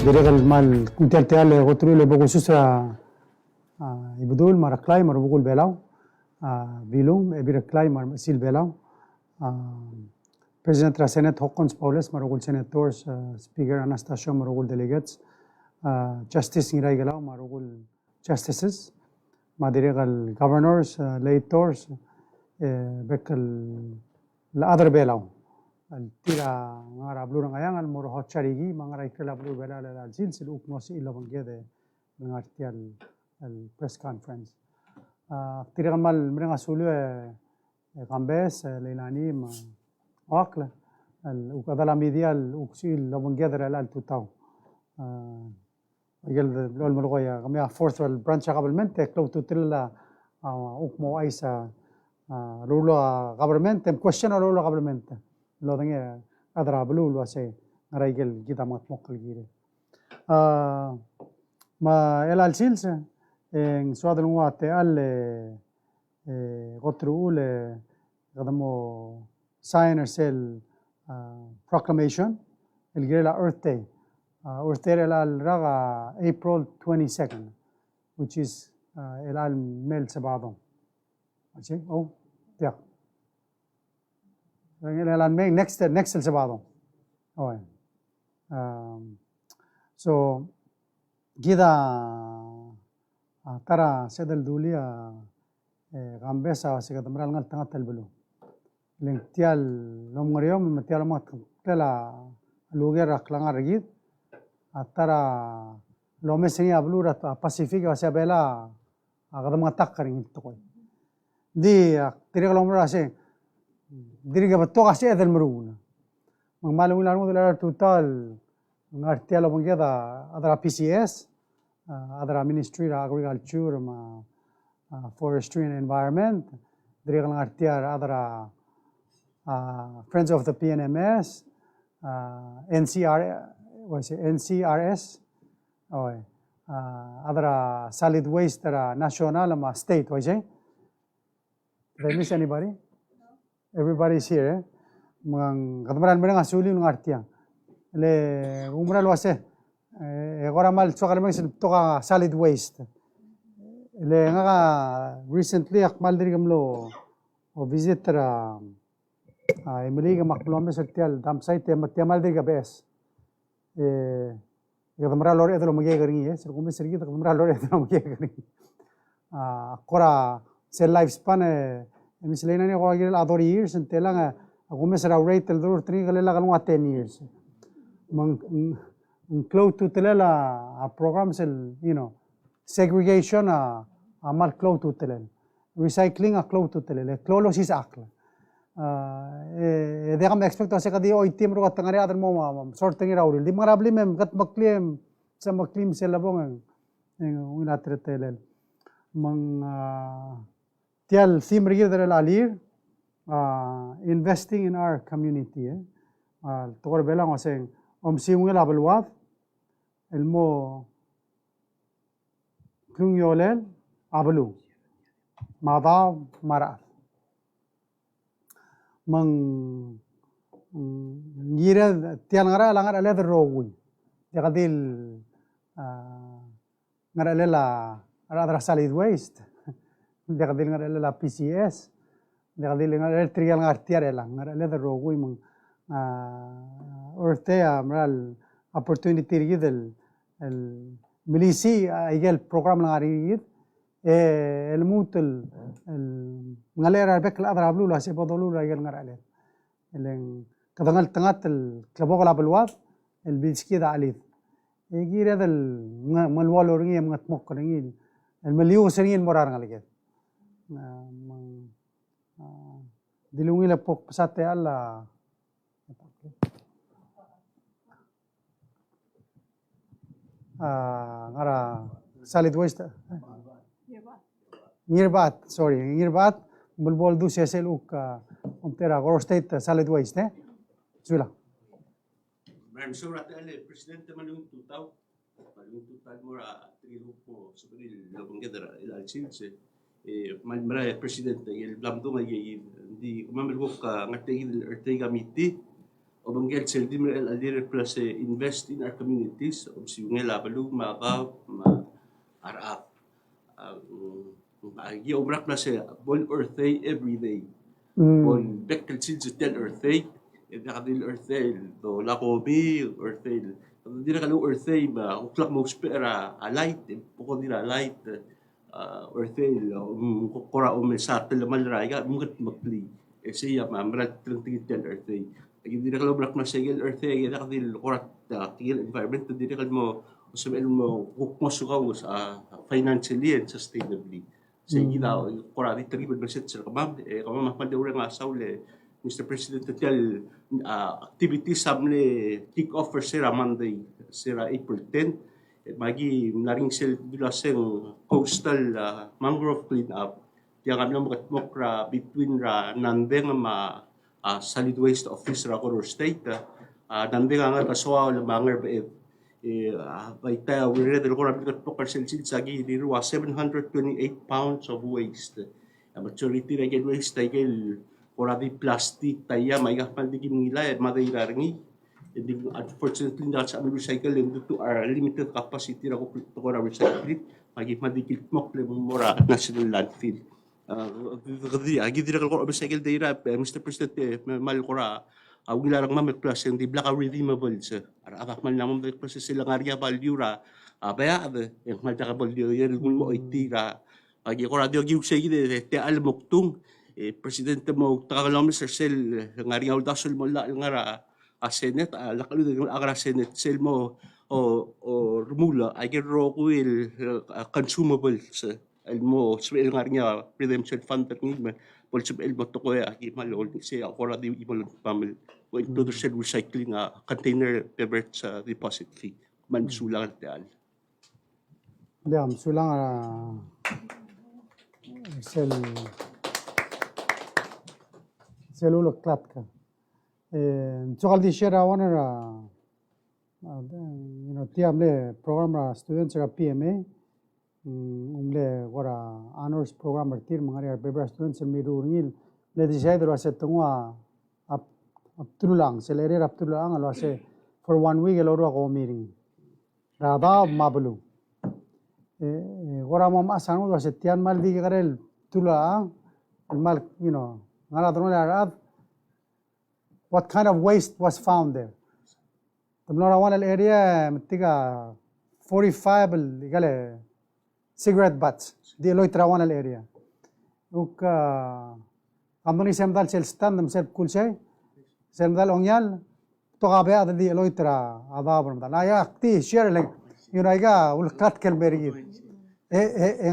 Direkal mal kuntel teale gotru le bogo susra ibudul mara klay mara bugul belaw bilum ebira klay mara sil belaw President ra Senate Hawkins Paulus marugul senators Speaker Anastasio marugul delegates Justice ngiray galaw marugul justices madiregal governors lators bekal la other belaw tira ngara blur ngayang al moro hotcharigi mangara ikela blur bela la jil sil uknosi ilabang gede ngartial al press conference tira mal mrenga sulu gambes leilani ma wakla al ukadala media al uksil labang gede al tutau يقول لول ملغويا قميا فورث البرانش قبلمنت كلو تطلع ukmo aisa rulo government question rulo government lo dange adra blu lo ase raigel gida mat mokal gire ma el alsils en suadel wate al gotru ule gadamo signer sel proclamation el gire la earth day earth day el raga April 22nd which is el al mel sabadon okay oh yeah next el sabado oh so gida tara sedel dulia gambesa sigadamral ngal tangat talbulu lengtial lomngariom matial mat tela luger aklangar gid atara lomesengi ablura pacific wasabela agadam ngatakkaring tokoy di tirigal omra ase diriga batto ase edel meruna mangmalu ularmu dela total ngartialo bangeda adra PCS adra Ministry of Agriculture ma Forestry and Environment diriga ngartiar adra Friends of the PNMS NCRS adra solid waste national ma state did I miss anybody? Everybody is here. Mga katamaran mo nga suli ng artiya. Le umral wase. Agora mal tsaka lamang toka solid waste. Le nga recently akmal diri kamlo o visit emili ka makplombe sa tial dam site matiamal diri ka bes. Katamaran lor edelo magyagaring sir kung misir kita katamaran lor edelo magyagaring. Akora sa lifespan misalnya ni kalau kita ador years entelang aku mesra rate el dor tri galela kalung 10 years close to telela programs el segregation amal close to telel recycling close to telel clolosis akla de kam expect ase kadi o itim ro katangari adar mo sorting rauril di marabli mem kat maklim sa maklim selabong ina tretelel mang tial theme rigid der alir investing in our community tokor belang oseng om simungel abelwat elmo kungyolel abelu mada mara mang ngira tial ngara langar ale der rowi jakadil ngara lela adra solid waste jakadil ngara lela PCS jakadil ngara trial ngartiar elang ngara lela rogui mang earth amral opportunity rigid el milisi igel program ngari el mutul el ngalera bekla adra ablu la se bodolu la igel ngara le eleng kadangal tangat el klabogla belwat el biski da alid igi redel malwalo ringi ngat mok ringi el meliu seringi morar ngalige dilungi la pok pasate alla ngara solid waste ngirbat bulbol du sesel uk ontera Goro State solid waste sula I'm sure at the president malung tutaw mora trilupo superi labong gedera ila chilse mara president el blamdo may di umamel ko ka ngatay ertay gamiti Obanggel sel di mer alir plus invest in our communities ob siungel labalu maka arap agi obrak plus bol earthay every day bol bekkel sil tel earthay nakadil earthay do lakobi earthay di na kalu earthay ba uklak mo spera a light poko dira light earthay kora o mesatel malraiga mungat makli siya mamrat tingit tel earthay hindi na kalau black na segel earth ay na kadil korat tigil environment hindi na mo sabihin mo hukmo sa financially and sustainably sige daw korat tribal budget sa kamam kamam pandawra nga saule Mr. President tel activities samle kick off for sira Monday sira April 10 magi naring sel dulaseng coastal mangrove clean up yang kami makatmokra between nandeng solid waste office ra Color State nandi nga kaswa lamangar baita we read the correct percent sagi di 728 pounds of waste maturity regel waste regel di plastic taya may kapal di gimila madairangi unfortunately not sa recycle and due to our limited capacity ra ko recycle madikit mok le mura national landfill agi dira ko obstacle dira Mr. President mal kora awilarang mamek plus yung di black redeemable sa arak man namon the process sila ngaria value ra baya yung mal ka value yung mo itira agi ko radio gi usay de te almoktung presidente mo takalom Mr. Sel ngaria udasul mo la ngara a senate lakalu de agra senate sel mo o rumula agi ro will consumables elmo sel ngaria redemption fund ni polsip elmo to ko agi malol si ako ra di ibol family o introduce recycling container pebert sa deposit fee man sulang tal Diam sulang sel ulok klat ka chokal di share wana tiam le program ra students ra PMA umle gora honors program tir mangari paper students miru ngil le decide ro se tungwa Abdullang selere Abdullang alo se for 1 week elo ro ko meeting rada mablu gora mama sanu ro se tian mal di garel tula mal ngara dron arab what kind of waste was found there tumnora one area mtiga 45 gale cigarette butts di Eloy Trawanal area. Uk amdoni semdal sel stand dem sel kulsay semdal ongyal to kabe ad di Eloy Tra adabram dal aya ti share like iga ul kat kel berigi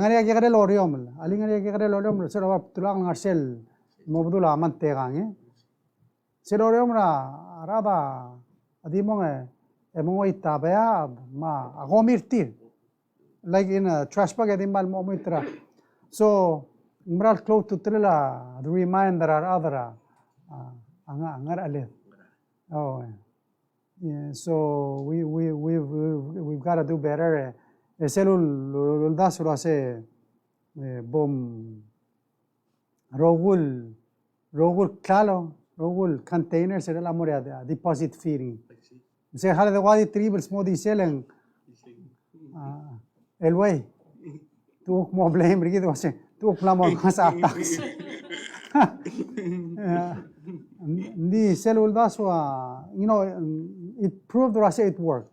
ngani agi kare loriom ali ngani agi kare loriom sel wap tulang ngarsel mobdula amante gange sel loriom ra raba adimong emong itabe ma agomirtir like in a trash bag at imal mo mitra so umral close to trila the reminder are other angar ale oh yeah so we've got to do better selul das ro se bom rogul clalo rogul containers era la moria deposit fee se hala de wadi tribals modi selen el way tu mo blame rigi do se tu plamo sa tax ni selul daswa it proved that it worked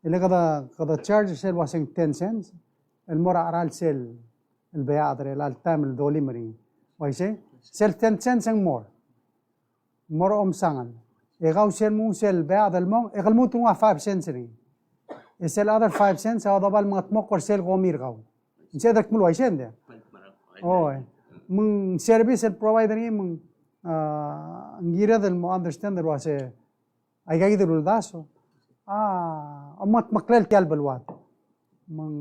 ele kada charge sel was 10 cents el mora aral sel el bayadre el tamil dolimri waise sel 10 cents and more sangan egaw sel mu sel bayad el mong egal mu tunga 5 cents ri السيل other 5 cents هذا بال مطمق سيل غومير غاو نسيدك ملو عشان ده من سيرفيس البروفايدر من غير هذا المو اندرستاند واسه اي قايد الداسو امت مقلل كلب الواد من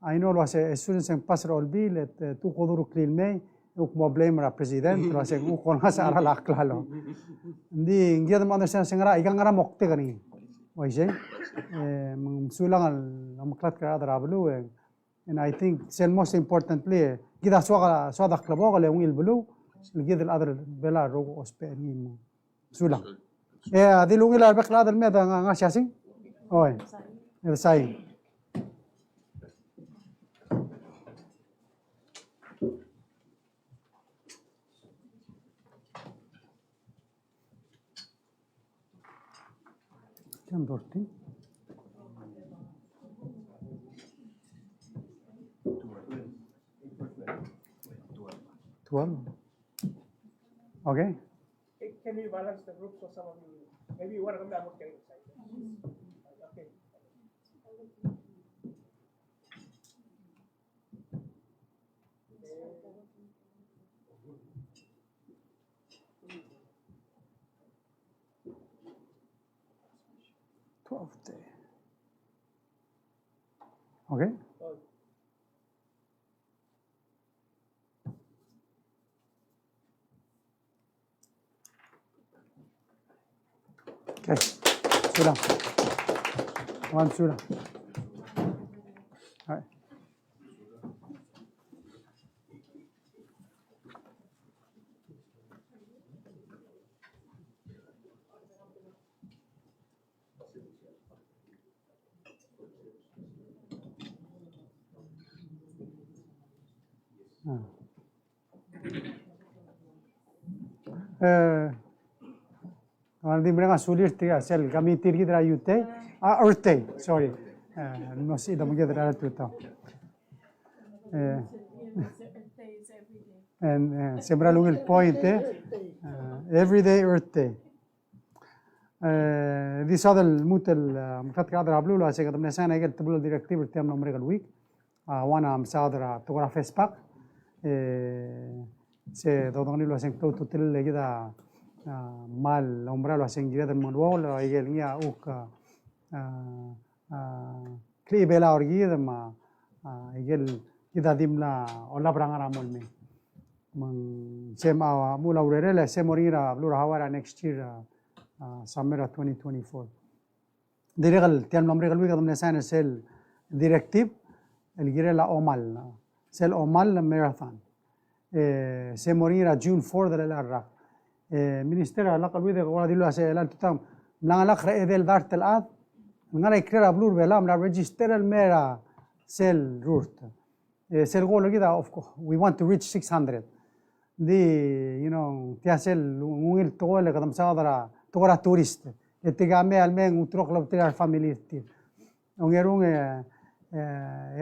اي نو واسه students en passer all bill tu قدرو كليل مي وكما بليم را بريزيدنت واسه كون هسه على اكلالو دي غير ما اندرستاند سنغرا اي غنغرا مقته غني ويجي sulang ang maklat kara darablu and I think sel most importantly kita swada klabo kale ungil bulu gid el other bela rogo ospeni sulang. Di lungi la bek la dal me da nga shasing. Oi. Saying. Kam dorti? 12. Okay. Can we balance the group so some of you, maybe one of them are getting excited. Okay. 12th day. Okay. Okay. Sit down. One, sit down. All right. Di mereka sulit tiga sel kami tirgi dra yute Earth Day, sorry, no si dam gede dra tuta. And sembra lungo il point every day Earth Day. Di sada il mutel مكتب قادر قبله لا شيء قدم نسأنا يقول تبلو الديركتيف التام نمرق الويك وانا مساعدة تقرأ فيسباك se dodoni lo hacen todo tutel le queda mal hombre lo hacen gira del manual lo hay el nia uk klibela orgida ma el queda dimla olla brangara molme man se ma mula urere se morira blura hawara next year summer 2024 direct tiam nombre galwi kadam nesan sel directive el gira la omal sel omal marathon se morirà June 4 dell'Iraq. Ministero alla calvide guarda dillo se l'altutam nang la khre del dart el ad ngara ikra blur belam la register el mera sel route. Sel golo kida of course we want to reach 600. Di tiasel ungil tole kadam saadara tora tourist. Etigame almen utrok lobter family ti. Ungerung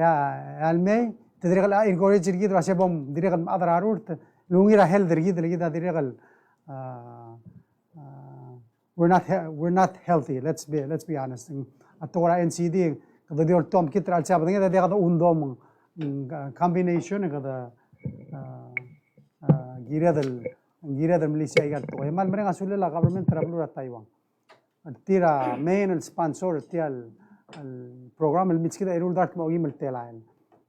ya almei تدريغل إنكوريج رجيد واسيبهم دريغل أدر عرورت لونغيرا هيل رجيد لجيدا دريغل we're not healthy let's be honest التورا NCD كذا ديول توم كتر على سبب ده كذا أوندوم combination كذا غيرة الميليشيا يقال تو يمال مرينا سولة لا government ترابلورا تايوان التيرا main السبانسور التيال البرنامج المتكدا يرول دارت ما يمل تلاين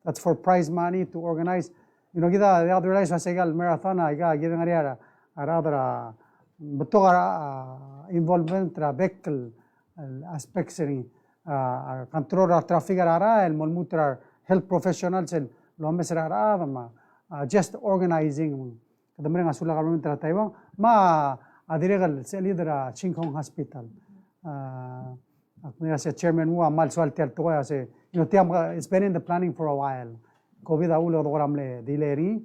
That's for prize money to organize. Kita the other days was egal marathon. Kita ngariara aradra betul involvement tra vehicle aspects ni control traffic ara el molmutra health professionals el lo mesra ara ma just organizing. Kita mereka sulah government tra Taiwan ma adiregal se leader Chingkong Hospital. Aku chairman wa mal soal tel toya se it's been in the planning for a while. COVID aulo doramle dileri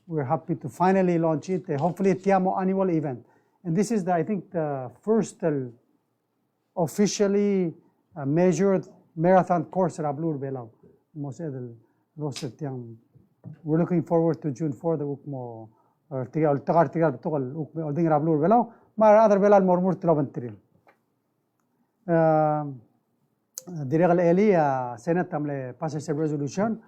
we're happy to finally launch it. Hopefully tiamo annual event. And this is I think the first officially measured marathon course at Blur Belau. We're looking forward to June 4 the ukmo tigal tokal ukmo ding Blur Belau. Ma other Belal mormur troventril. Direct Eli Senate amle passes a resolution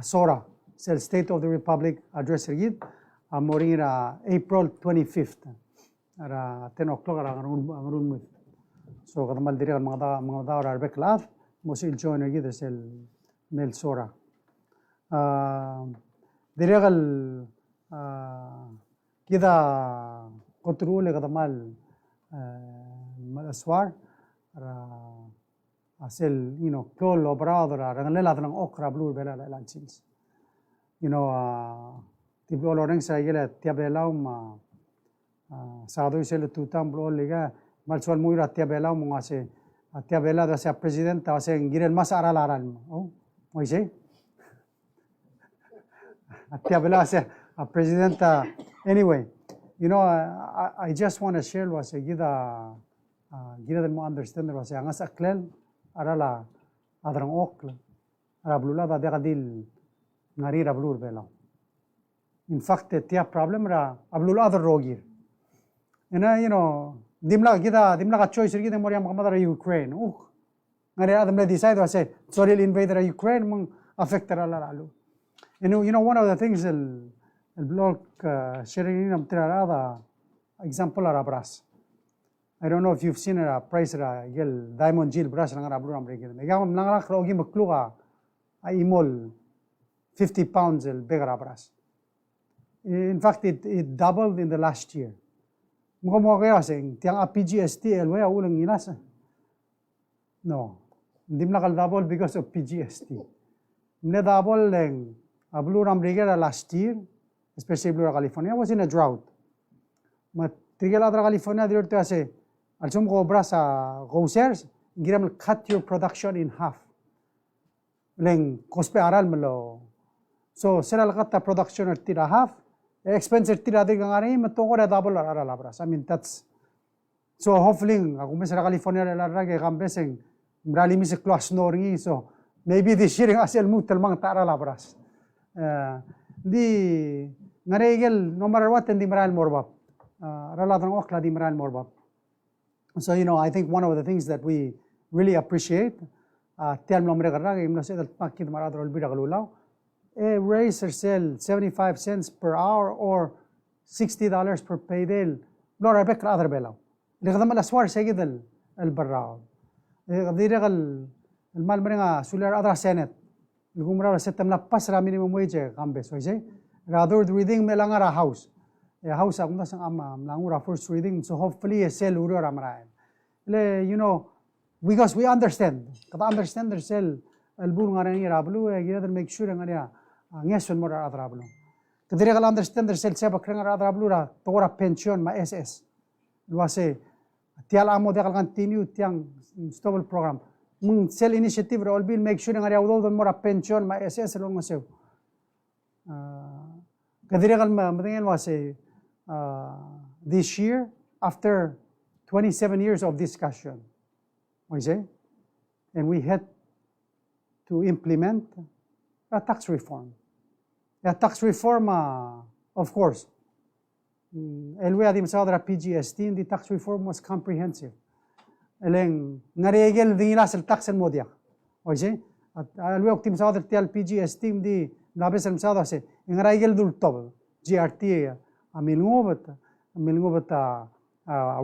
SORA State of the Republic address rigid morir April 25th ara 10 o'clock ara ngarun mit so kadmal direct mga da ara beklaf mosil join rigid sel mel SORA direct kida control kadmal الأسوار أسل كل أبراد رجال لا تنام أخرى بلور بلا لا لانشينز تبلو لورين سايجلا تيابلاهم Sado isel tutang blo liga malsual muira tia bela mungase tia bela da sa president ta se ngirel mas aral oh moise tia bela se a president anyway you know I just want to share was gida del mo understand was angas aklel arala adrang okla rablula da degadil ngari rablur bela in fact tia problem ra ablul other rogir and you know dimla ka choice gida moria mamadara Ukraine ngari adam le decide was sorry invader Ukraine mong affect ra lalu you know one of the things el blog sharing nam tirada example ara brass I don't know if you've seen a price ra gel diamond jewel brass lang ra blue am regil megam lang ra krogi makluga ay imol 50 pounds el begara brass. In fact, it doubled in the last year. Mo kaya sing tiang PGST elwe ulang inasa. No, hindi nakal double because of PGST. Ne double leng Blue Ram Rigera last year, especially Blue California was in a drought. Mat Trigela California there to say alsum go brasa grocers giram cut your production in half. Leng kospe aral melo. So sila kata production at tira half. Expense tira di ngari matoko na double ara labras. I mean that's so hopefully kung may sa California la rage kambeseng mrali mi se class noringi so maybe this year asel mutel mang tara labras. Di ngaregel no matter what di maral morbap. Raladang okla di maral morbap. So you know I think one of the things that we really appreciate tial nomre karage imno se dal pakit maradrol bidagalulaw. Raise or sell 75 cents per hour or $60 per payday. Lora بكر other بلاو. اللي خدم الأسوار سيجد البراو. غدير المال مرينا سولار other senate. اللي قوم راه ستة من بسرة minimum wage كم بس ويجي. Rather reading melangara house. House أقوم نسمع melangura first reading so hopefully sell urur amraen. You know because we understand. Kada understand the sell البور ngارني رابلو. يقدر make sure ngاريا ngesun mo ra adrablo. Kadiri kala understand der sel seba krenga ra adrablo ra tora pension ma SS. Luase tial amo de kal continue tiang stable program. Mung sel initiative ra all make sure ngari awdo mo ra pension ma SS lo ngasew. Kadiri kal madingen wase this year after 27 years of discussion. We say and we had to implement a tax reform. A tax reform, of course, elwe adim sa odra PGST, the tax reform was comprehensive. Eleng ngaregel dingilas el tax el modia. Oye, elwe optim sa odra tial PGST di labes el sa odra se ngaregel dul tob GRT amilngobet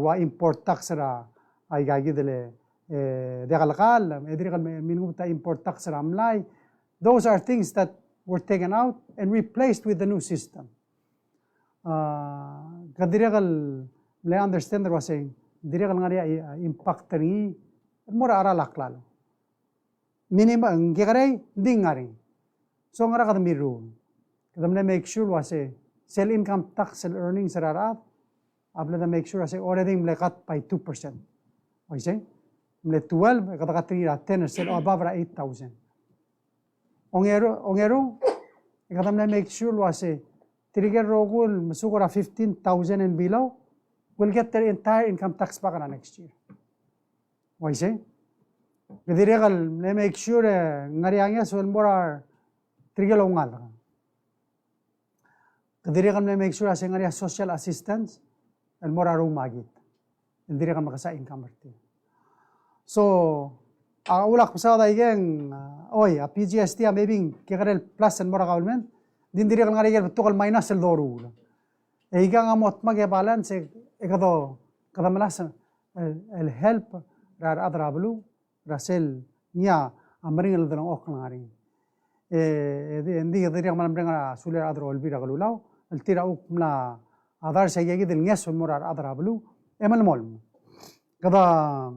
wa import tax ra ay gagidele degalgal edrigal milngobet import tax ra amlay. Those are things that were taken out and replaced with the new system. Kadirigal, I understand there was saying, dirigal ngari impact ni mura ara laklalo. Minimum ngigare dingari. So ngara kada mi rule. Kada make sure was say sell income tax and earnings rara. Abla make sure say already mle cut by 2%. I say mle 12 kada katira 10 sell above 8,000. Ongero, ikadam na make sure wase trigger rogul masukura 15,000 and below will get their entire income tax back next year. Why say? Kadiregal na make sure ngariangya so more trigger longal. Kadiregal na make sure ase ngariya social assistance and more rumagit. Kadiregal makasa income rate. So ulak pasada igen oy a PGST a maybe kegarel plus and more government din diri kal ngari betul minus el doru e igang amot mage balance ekado kada malas el help rar adrablu rasel nya amring el dran ok ngari ndi diri malam brenga suler adro el bira galulaw el tira ok mla adar sayegi del nges more adrablu emal mol kada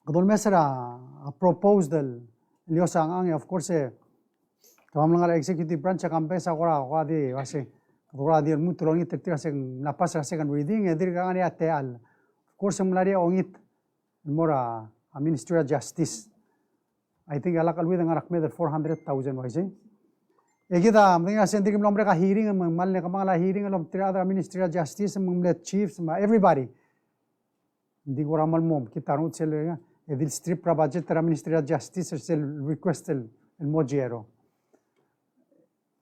Kadol mesra proposed el liosang ang of course kamam lang executive branch kampesa kora kwadi wase Kura dia mu tulongi tertira seng napas ra second reading edir ka ngani ate al. Of course mulari ongit mora a Ministry of Justice. I think alak alwi ngarak me 400,000 waise. Egida mga sendir kim lomre ka hearing mal ne kamala hearing lom tira other Ministry of Justice mumle chiefs everybody. Hindi ko ramal mom kita rut sel edil strip pra budget tira Ministry of Justice sel request el mojero.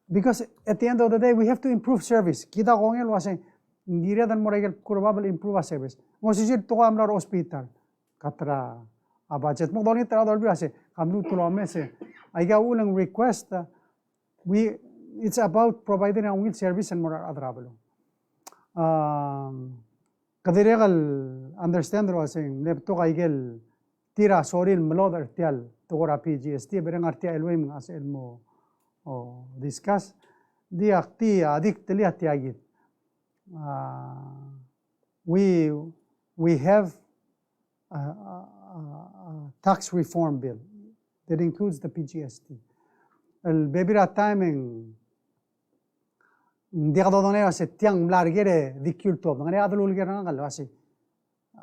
Because at the end of the day, we have to improve service. Kita ko ngel wase ngira dan moragel kurababel improve service. Ngosisir to amlar hospital katra a budget mo doni tara dolbi ase kamlu tulome se aiga ulang request it's about providing a will service and more adrabelo. Kadiregal understand wase lepto kaigel tira soril mlod artial to gora PGST bereng artia elwem as elmo discuss di akti adik teli atiagit. We have a tax reform bill that includes the PGST. El bebira timing dia kado done wase tiang mlargere dikulto ngane adul ulger ngal wase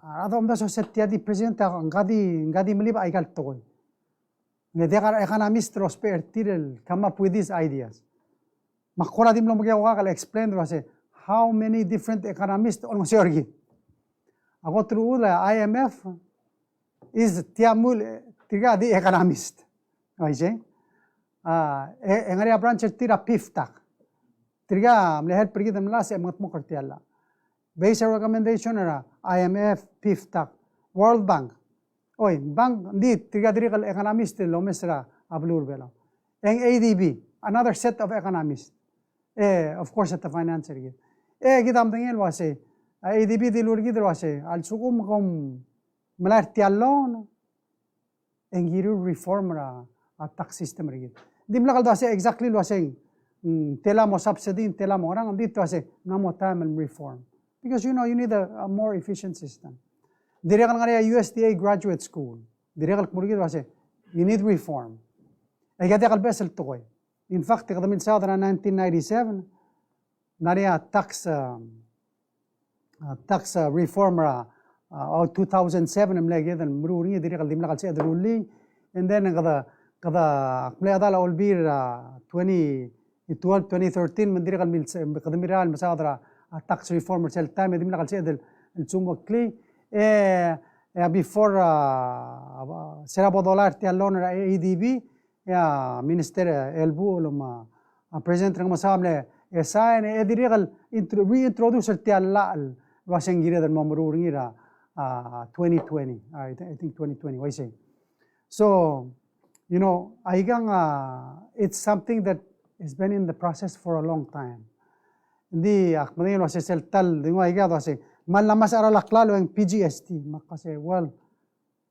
adom da so setia di president ngadi mlib aigal toy. Ngedegar economist prosper tirel come up with these ideas. Makora dim lo mga wakal explain wase how many different economists on sorgi. Ako true la IMF is tiamul tiga di economist. Aise. Engari branch tira piftak. Tiga mlehet pergi demla se matmo kartiala. Basic recommendation era IMF piftak World Bank. Oy, bank di tiga dirikal economist lo mesra ablur bela. Eng ADB, another set of economists. Of course at the financier git. Gidam tingel wase ADB di lur gid wase al sukum kom melar tiallon engiru reform ra a tax system rigit. Dim lakal wase exactly wase tela mo subsidy tela mo orang dito wase namo time and reform. Because you need a more efficient system. Direkal nga USDA graduate school. Direkal kumurigid wase, you need reform. Ay gadekal besel tukoy. In fact, kadamin sa 1997, nariya tax reform ra 2007 mlegi dan mruri direkal dimlakal sa edruli, and then kada adala olbir 2012 2013 mendirekal kadamiral masadra tax reform sel time dimlakal sa edel tsumokli. Before $0 tialon ADB, Minister Elbu luma President ng masamle sign edirigal reintroduce tialal waseng gira dan mamurungira 2020. I think 2020. Why say? So, aigang it's something that has been in the process for a long time. Hindi akmanin wase seltal dingo aiga wase malamas aralaklalo ang PGST makase well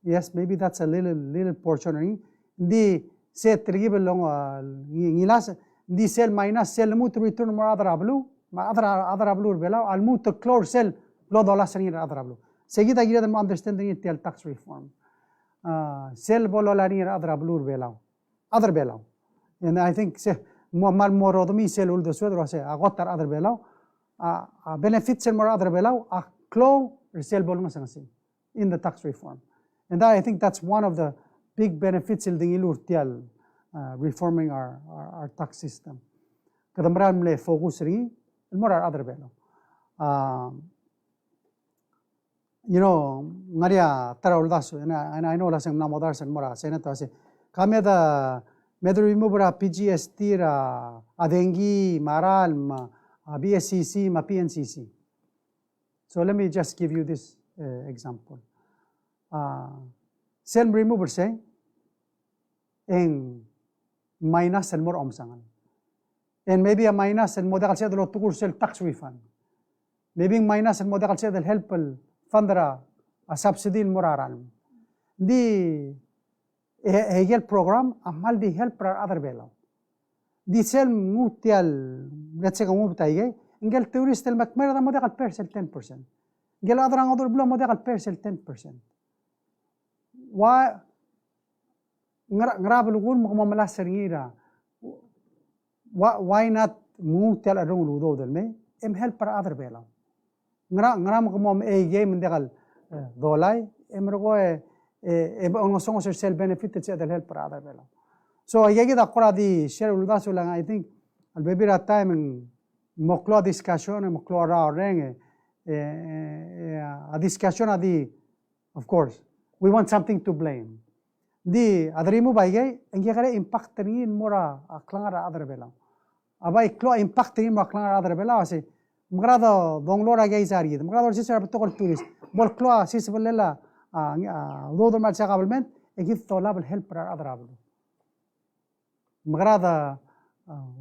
yes maybe that's a little portion hindi set trigibel long ngilas hindi sel minus sel mut return mo adrablu bela al mut clore sel lo dola sengir adrablu seguida gira mo understanding it tax reform sel bolola ni adrablu bela other bela and I think se mo mal morodomi sel ul do swedro se agotar other bela benefits and more other below a clo resell bolong in the tax reform, and I think that's one of the big benefits in the ilurtial reforming our tax system. Kadamran mle focus ri more other below. Ngaria taroldaso and I know lasang namodar san mora senator se kameda medu remove PGST ra adengi maral BSCC, PNCC. So let me just give you this example. Cell remover say, en minus and more omsangan. And maybe a minus and model say the tukur cell tax refund. Maybe minus and model say the help fundera a subsidy in moraran. The Hegel program amal the help other bellow. Di sel mutial let's say kamu butay ingel tourist el makmera da model percent 10%. Ingel adrang odor blo model percent 10%. Ngarabulugun mo mamalas ngira. Why not mung tial arung ludo del me em help para other bela ngara mo mo e game ndegal dolai em rogo e ono songo self benefit it's del help para other bela so yagi da qora di share luda so lang I think al baby at time moklo discussion moklo ra reng a discussion adi of course we want something to blame di adrimu baigay engi kare impact tingin mora aklangara other bela aba iklo impact tingin mora aklangara other bela ase magrado donglora gay sari magrado sisar betokol tourist bol klo sis belela do ma chaqablement egit tolab help para other ablu magrada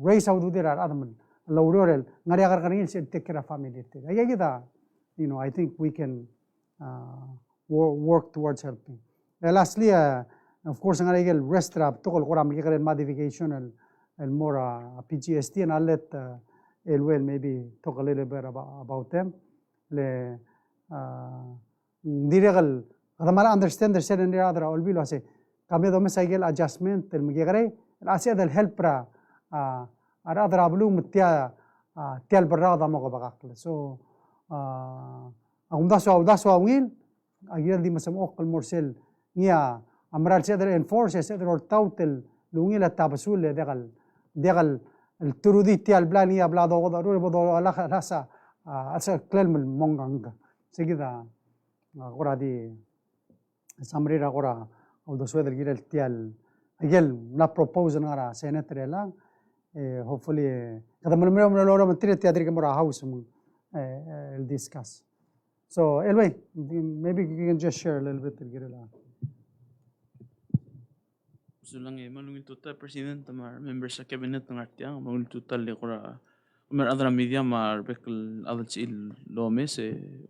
raise out udira adman lawrorel ngari agar kanin se take care of family te ayagida you know I think we can work towards helping lastly of course ngari gel restaurant tokol qoram li modification el more PGST and I'll let Elwell maybe talk a little bit about them le diregal adamara understand the said and other all bilo ase kami do mesagel adjustment el migre الأسئلة del help para أراد رابلو متيا تيال برا ما قبقاكل so أقوم داسو أويل أجيال دي مسام أقل مرسل نيا أمرال سيدر enforce سيدر ورتاوتل لونيلا تابسول دغل الترودي تيال بلانيا بلا دو ضروري بدو الله راسا أسا كلام المونغانغ سيدا غورا دي سامريرا غورا أو دو سويدر جيل تيال Again, na propose ngara senator lang hopefully kada mo loro menteri tiadri kamera house mo discuss so anyway maybe you can just share a little bit girela so lang malungin total president tamar members sa cabinet ng artiang malungin total le kora mer adra media mar bekal adal sil lomes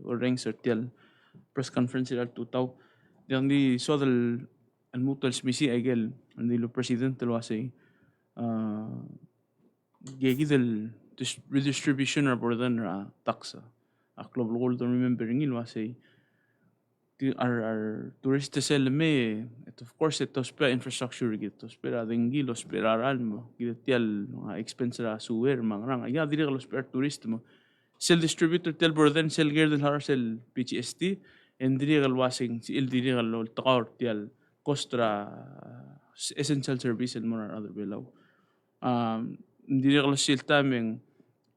or reng sertial press conference il tutaw yang di so dal الموتل سميسي أجل عندي لو president الواسي جيجي ال redistribution ربردن را تاكسا أكلب الغول don't remembering الواسي our tourist sel me of course it tospera infrastructure git tospera dengi los sperar almo git tial expense ra suwer mangrang ya dire los sperar tourist mo sel distributor tel burden sel ger del har sel PGST en dire el wasing il dire el taqar tial Costra essential service and more other below. Hindi ko silta meng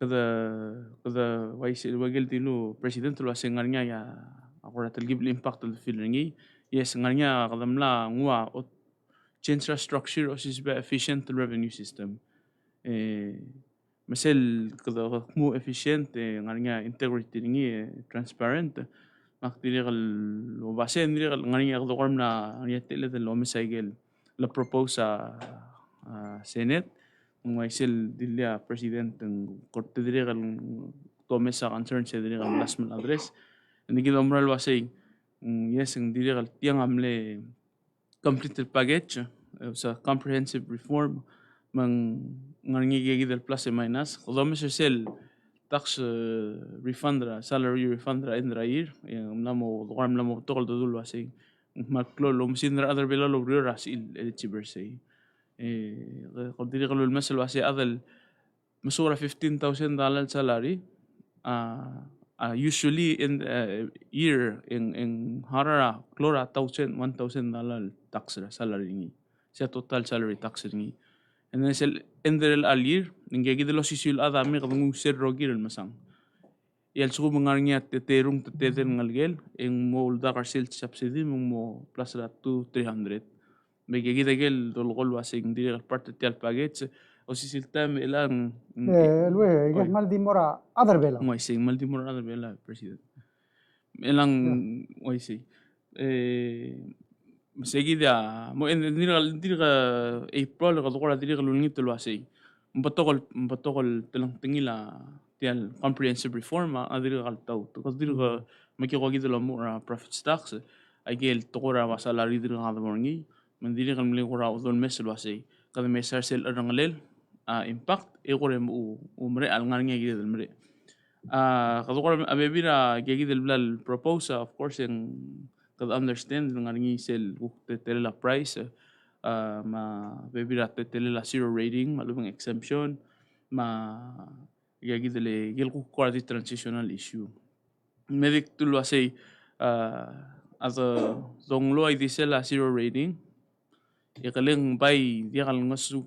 kada wagil tilo president lo asengar niya ya ako natal give impact to the feeling yes ngar niya kadamla ngwa o change structure o sis ba efficient revenue system masel kada mo efficient ngar niya integrity ngi transparent Makdirigal basen dirigal ngani ak dokorm na yetele del omisagel la propose sa Senate ng sil dilia president ng korte dirigal tome sa concern sa dirigal last month address nigil omral wasay yes ng dirigal tiang amle completed package sa comprehensive reform mang ngani gigil plus and minus kodome sa sel tax refund ra salary refund ra in rair yang namo dorm namo tokol dulu asing maklo lo msinra other belo lo ras il eligible say qadiri qalo المثل واسي adal masura $15,000 salary usually in year in harara clora $1,000 tax ra salary ni sa total salary tax ni and then sel endel alir ningegi de los isul adami kadung ser rogir masang yel suku mengarnya teterung teteten ngalgel eng mo ulda karsil subsidy mo plus la 200-300 megegi degel dolgol wasing dir parte tial package o sisil tam elang elwe ya mal di mora other bela mo sing mal di mora other bela president elang o sing seguida mo en dira April ko ko dira lunit lo asay mbotokol telang tingila tial comprehensive reform adira kaltaw to dira makiko gidelo mo profit tax ay gel tokora wa salary dira ngada morngi mandiri kan mli ko ra udon mes lo asay kada mesar sel rangalel impact e ko rem umre al ngarngi gidel mre kadokor abebira gigidel blal propose of course en kad understand ng ngi sel tele la price ma baby rat tele la zero rating malumang exemption ma yagid le gilku quality transitional issue medic tulo say as a donglo ay disela zero rating ikaling bay diakal ngasu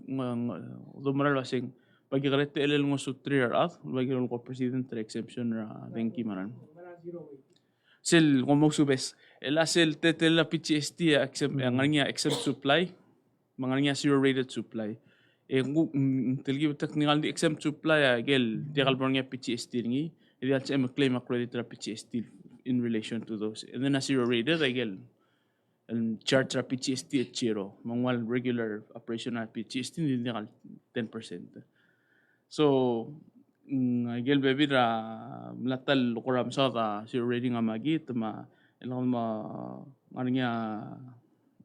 dumaral wasing bagi kalete elel ngasu 3 at bagi ko president exemption ra denki manan sel ngomong subes el asel tetela PTSD exempt ngania exempt supply manganya zero rated supply telgi technical di exempt supply gel diakal bornya PTSD ngi ideal sa claim credit ra PTSD in relation to those and then a zero rated gel and charge ra PTSD at zero mangwal regular operational PTSD hindi diakal 10%. So gel baby ra mlatal kuram sa zero rating amagit ma ilang ngania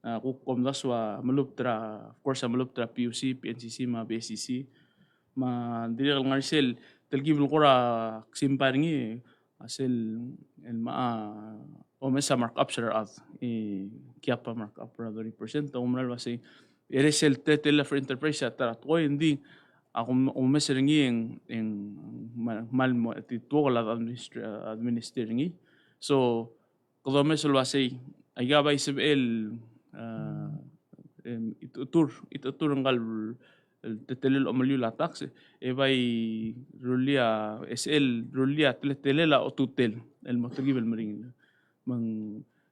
kukom daswa maluptra of course maluptra PUC PNCC ma BCC ma diril ngarsel telgi bulkura simparngi asel el ma o mesa markup sir at kiapa markup ra 30% umral wasi eresel tetela for enterprise at ko hindi ako umeseringi en mal mo tituo la administering so ko mesel wasi ayaba isbel itutur ngal tetelel omalyu la tax bay rulia SL rulia telela o tutel el motorgib el marin man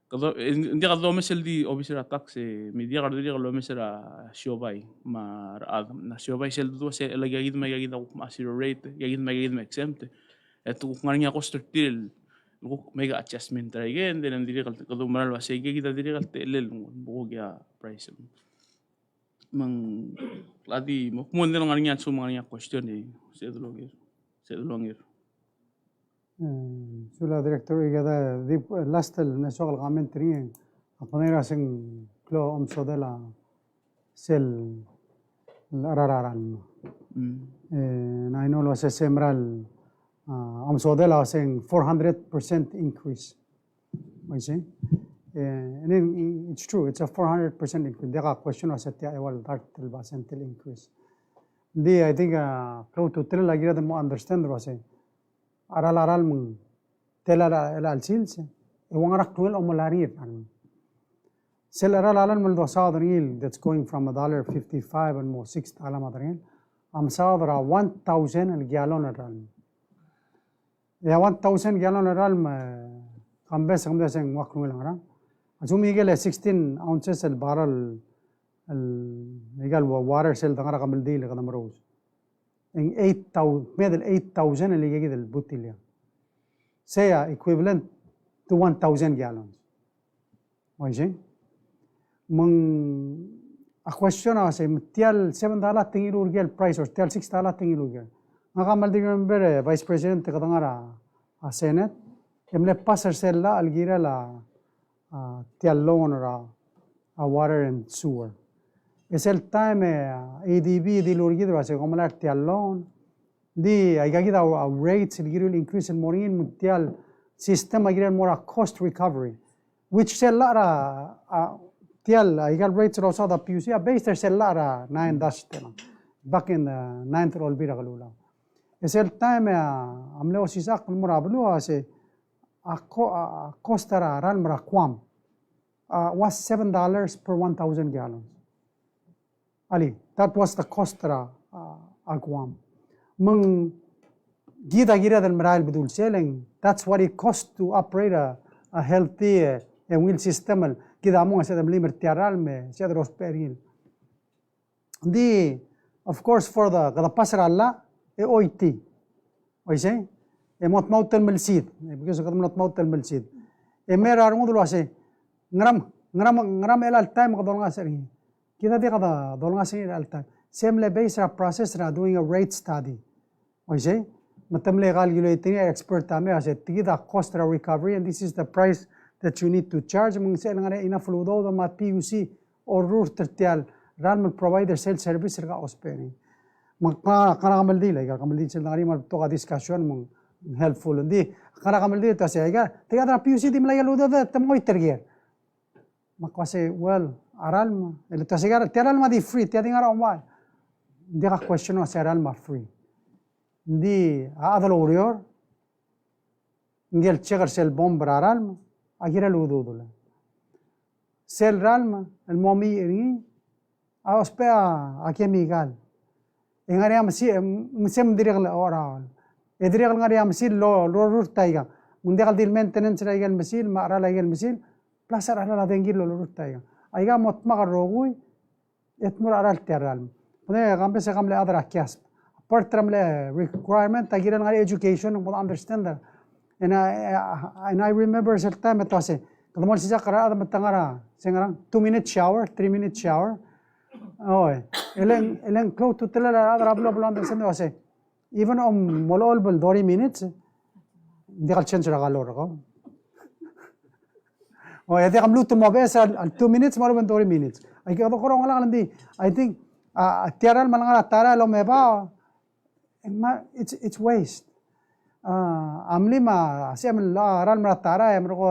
kado hindi kado mesel di officer tax mi dia kado dia lo mesera shobay ma na shobay sel do se la gagid ma zero rate gagid ma exempt eto ngania constructil mega adjustment again then diri kado maral wase gagid diri kal telel bugo price mang ladi mo kumun din ngania sumangania question sedulongir Sula director igada dip last el nesog gamen tri aponera sing klo omsodela sel rararan I know lo se semral omsodela sing 400% increase I see and it's true it's a 400% increase the question was at well that percentage increase the I think close to 3 lagira the more understand was aral mung tela el alsilse e wangarak tuel omolarir sel aral mul do sadril that's going from $1.55 and more $6 madrin am sadra 1000 el gallon aral ya 1000 gallon aral kambes seng waknul ngara asumi gele 16 ounces el barrel el legal water sel dangara kamel dil kadam rose in 8,000 middle 8,000 اللي يجي البوتيليا say equivalent to 1,000 gallons ماشي من a question say متيال $7 تنجيلو رجال price or تيال $6 تنجيلو رجال ما قام دي member vice president كدغرا senate emle passer sella algira la تيال loan or water and sewer es el time ADB di lurgid va se como la tialon di ayagida rates el giro increase el morin mundial sistema gira more cost recovery which sel lara tial aygal rates also the PUC based sel lara 9 dash back in the 9th roll bira galula es el time amle sisak murablu ase cost ara ran mara kwam was $7 per 1,000 gallons Ali, that was the cost Guam. Mang gira del Meral Bidul selling, that's what it costs to operate a healthy wheel system. Gida mo sa limer tiaralme, sa rosperil. Of course, for the pasarala, OIT. I say, mot mautel melsid, because of not mautel melsid. Mera arungulo say, ngram el time kadolanga sari. Kita dia kata dolanga sini alta. Semle base ra process ra doing a rate study. Oise, matamle gal gilo itini expert tame ase tida cost ra recovery and this is the price that you need to charge. Mung sel ngare ina fludo da mat PUC or rur tertial ral provider sel service ra ospeni. Mang kana kamal di la kamal di sel ngari mal to ka discussion mung helpful ndi kana kamal di ta se ga tiga da PUC di mlaya ludo da tamoy tergier. Makwase well aral el tasigar tiaral ma di free tiadingar omwa dia question was aral ma free Ndi adal uriyor. Ngel chegar sel bomb raralm. Agira lududula. Sel ralm المومي إني أوسبا أكيمي قال إنغاري أمسي مسم دريغل أورال إدريغل غاري أمسي لو رور تايغا مندقل ديل مينتننس رايغا المسيل ما أرى لايغا المسيل بلاسر أرى لا دينجيل لو رور تايغا أيغا مطمغ الروغوي إتمر أرى التيرالم بني غامبس غاملي أدرا كياسب apart from the requirement تاغير غاري education will understand that and I remember certain time it was kada mo siya kara ada matangara singarang 2-minute shower 3-minute shower oy eleng close to tell ada rablo blo understand was even molol bel 20 minutes di kal change ragalo ko oy ade kamlu to mobes al 2 minutes mo ben 20 minutes ay kada ko ngala ngandi I think tiaral malangara tara lo meba it's waste amli ma siam la ral mara tara em ko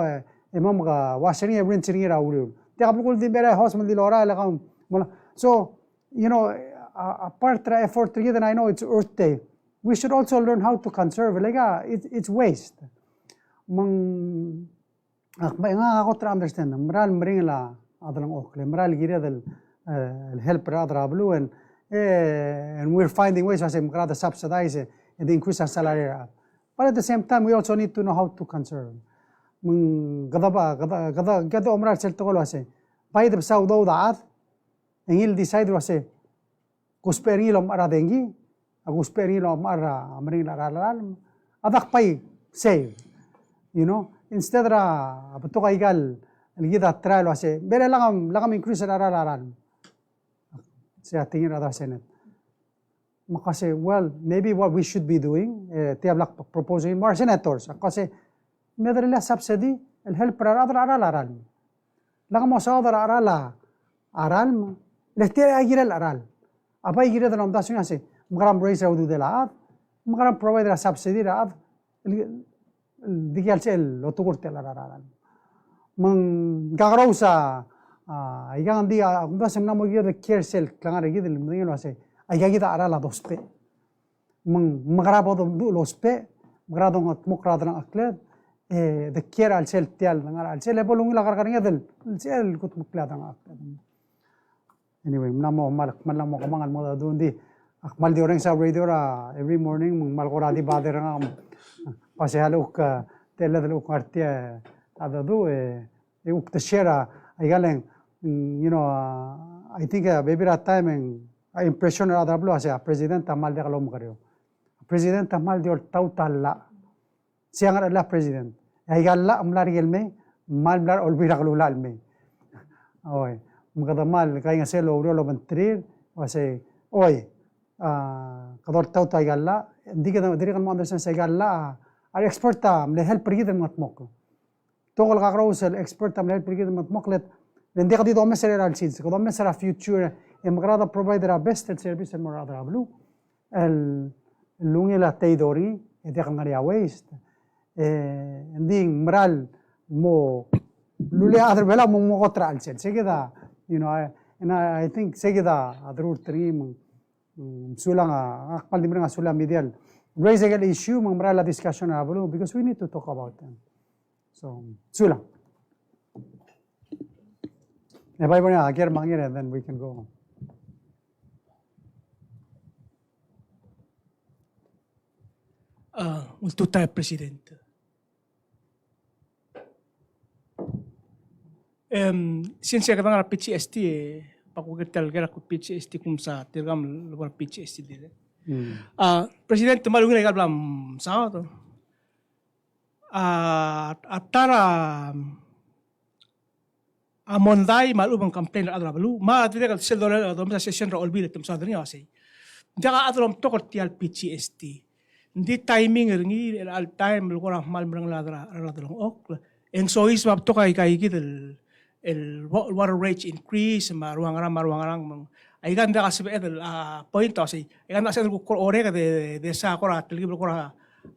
imam ga washing and rinsing ra uri te apno kul din bera house mandi lora la kam so you know apart from effort together I know it's Earth Day we should also learn how to conserve like it's waste mang akba nga ako tra understand mral mring la adalang okle mral gira del help ra adra and we're finding ways as to subsidize and increase our salary but at the same time we also need to know how to conserve gada umrar sel togol wase bayid bsaw do daat engil decide wase kusperi lo mara dengi kusperi lo mara amring la ral adak pay save you know instead ra abuto kaigal ligida trial wase bere lagam increase la ral sa tingin ra senate makase well maybe what we should be doing tiablak proposing more senators kasi مدر الله سبسدي الهلب رادر أرال أرال لقى مصادر أرال أرال لكتير أجير الأرال أبا يجير ده نوم داسون ياسي مقرام بريس رودو ده لعاد مقرام بروفايدر سبسدي لعاد ديكال سيل لو تقول تلا أرال من كاغروسا أيجان دي أقوم سمنا مجيء ده كير سيل كلام رجيد المدينة لواسي أيجان ده أرال دوسبي من مقرام بدو لوسبي مقرام دون مقرام أكلد the care al sel tial dangar al sel bolungi la gargarnya del sel kut mukla dangar anyway namo malamo kamangal mo dundi akmal di orang sa radio ra every morning mal koradi bader nga pase haluk tela del ukartia adadu uktashera aigaleng you know I think maybe that time impression adablo asa president amal de kalom karyo president amal de tautalla siang adalah president aigal amlar gelme mal blar olbira kalula alme oy mukada mal kay nga selo lo mentrir wase oy kador tauta aigal diga diri kan mo understand sa aigal ar experta le help rigid matmok togol gagros el experta le help rigid matmok let lendi qadi do mesera al seeds qado mesera future emigrada provider best service el morada blu el lungi la teidori e de ngari waste ending mral mo lule other bela mo kotra alsen segeda you know and I think segeda adrur trim sulang akpal dimra sulang medial raise the issue mral la discussion abulu because we need to talk about them so sulang nebai bana ager mangir and then we can go on. Ultuta Presidente. Siya ka nga PCST pakugital gara ko PCST kung sa tirgam lugar PCST dire. Presidente malungi nga blam sa to. Atara amonday malubang campaign adra balu ma adre ka sel dollar do sa session ra olbi tum sa dria say. Daka adrom to kortial PCST. Hindi timing ringi al time lugar mal merang ladra ladrong ok. And so is map to kay gidel el water rate increase maruang mang ay ganda kasi point kasi ay ganda kasi ko ore ka de sa ko at libro ko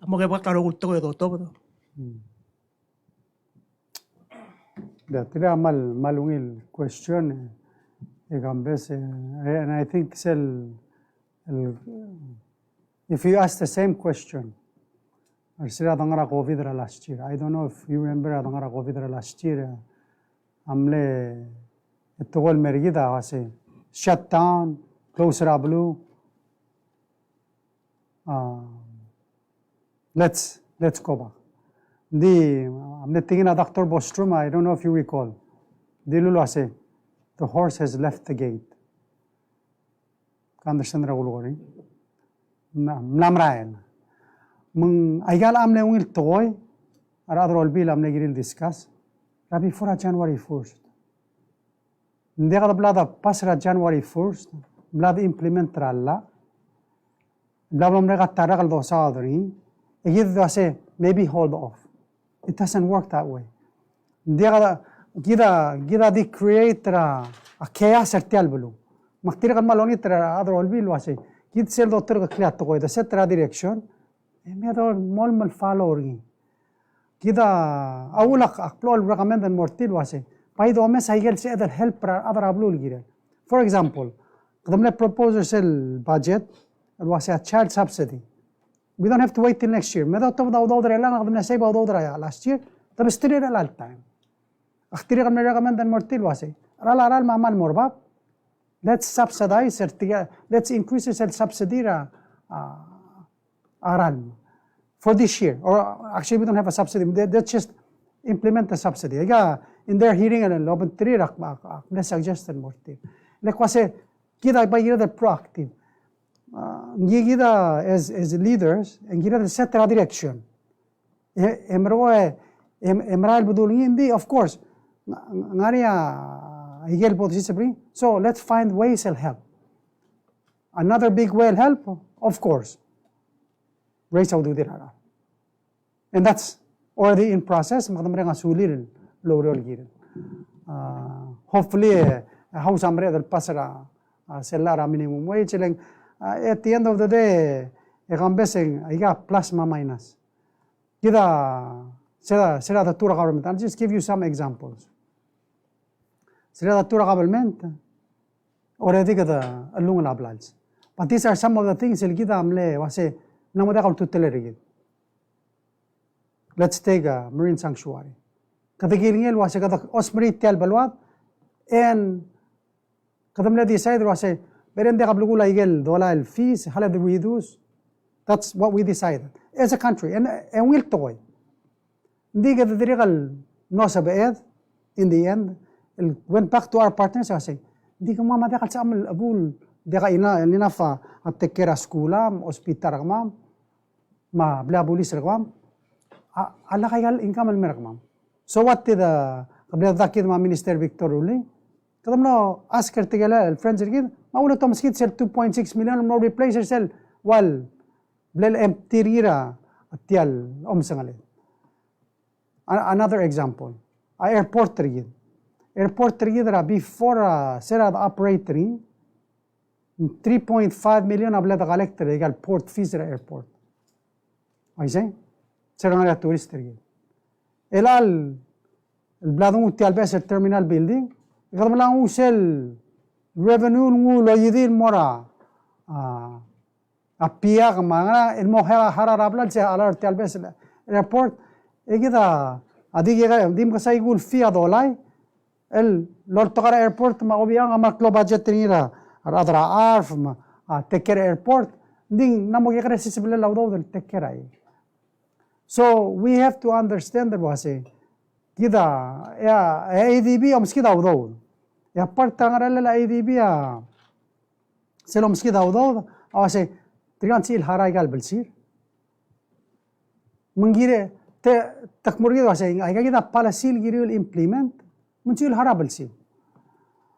mo kay bakaro gulto ko to da tira malungil question and I think if you ask the same question, sira dangara COVID last year. I don't know if you remember dangara COVID last year. Amle itogol merigida wase shut down, close Rablu. Let's go back. I'm thinking of Dr. Bostrom. I don't know if you recall. The horse has left the gate. Understand Raul? Mlamrael. Aygal amle ungil toy. Rather all bill amle giril discuss. Rabbi for January 1st. Ndega blada pasra January 1st. Blad implement ralla. Blablam rega taragal do saadri. Egid say maybe hold off. It doesn't work that way. Gida di create a chaos ertial bulu. Maktira kan maloni tra other all bill wase. Gid sel doctor ka clear to go the set direction. Me do mal follow. Gida awulak akplol recommend and mortil wase. Pai do me cycle se other help other ablul gire. For example, kadamle proposal sel budget was a child subsidy. We don't have to wait till next year. Medo to daw dra lang kadamle say daw dra last year. Tab stiri ra all time. Akhtiri kan recommend and mortil wase. Ral mamal morbab. Let's subsidize let's increase the subsidy aral for this year. Or actually we don't have a subsidy. Let's just implement the subsidy. In their hearing and open 3 let's suggest and mortil. Like wase kita by the proactive. Gida as leaders and gida the set direction. Emral budul hindi of course. So let's find ways of help. Another big way of help, of course, raise Aududirara. And that's already in process. Hopefully, how some other pasara sellara minimum wage. At the end of the day, I'm guessing I got plus minus. Sera the Tura government. I'll just give you some examples. Sera the Tura government already got a lungan ablals. But these are some of the things I'll give them was say Namadakal to tell. Let's take a marine sanctuary. Katagil was a osmeri tel balwat and Katamle decided was a Berende Kablugula Igel, Dola fees, Halad reduce. That's what we decided as a country and we'll toy. Diga the regal no sabaed in the end went back to our partners I say diga mama dakal sa amal abul deka ina fa at tekera skula hospital mam ma bla police ramam ala kayal income al merakmam. So what did the kabla dakid ma minister Victor Uli kadamno ask tegala friends again ma uno to maskit sel 2.6 million no replace sel wal blel empty rira atial omsangale. Another example, airport trigid. Airport trigid before Serad operating 3.5 million of letter collector egal port fees airport. I say, Serad tourist trigid. Elal bladung utial best terminal building. Egal lang usel revenue ngulo yidin mora apia kamanga el mohera hararablal se alar tial best airport. Egida adiga dim kasay gul fia dolay el Lord Tokara airport ma obiang ama klo budget nira adra arf ma take care airport ding namo ge kare sisibele lawdo del take care ay. So we have to understand that was gida ya ADB om skida awdo ya part tangara la ADB ya selom skida awdo awase trigan sil haray gal belsir mungire takmurgido asay ay kita palasil giril implement muncul harabal sil.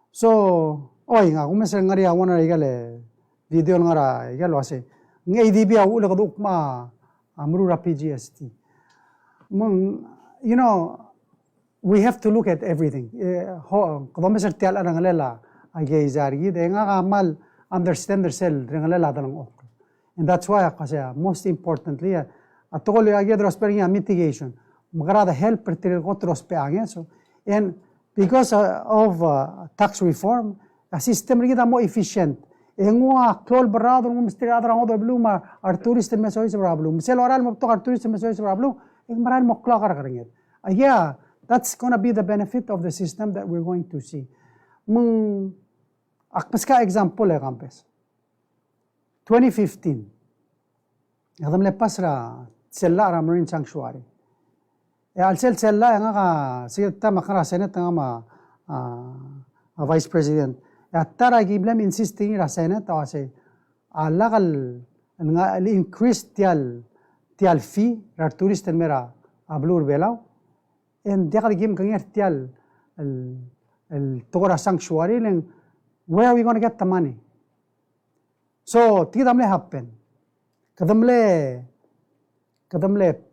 So oy nga kumesa ngari awana igale video ngara igalo asay ngay ADB ulo kaduk ma amrura PGST. You know we have to look at everything. Kodamesar tial rangalela ay gayzari de nga kamal understand theirself rangalela dalang ok. And that's why kasi most importantly atol agad rospering mitigation magarada help pertil otros peangeso and because of tax reform a system rigida mo efficient Engua klol berado mesti ada orang odo belum arturis ten mesois belum. Misal oral mabtok arturis ten mesois belum. Maral mokla karinget. Yeah, that's going to be the benefit of the system that we're going to see. Akpas ka example hai kampes. 2015. Yadam lepas ra sella ra marine sanctuary. Al sella nga ka sigta makara senate nga vice president. Tara giblem insisting ra senate ase alagal nga increase tial fee ra tourist mera ablur belaw en dekal gim kanger tial el togora sanctuary len where are we going to get the money? So tidamle happen kadamle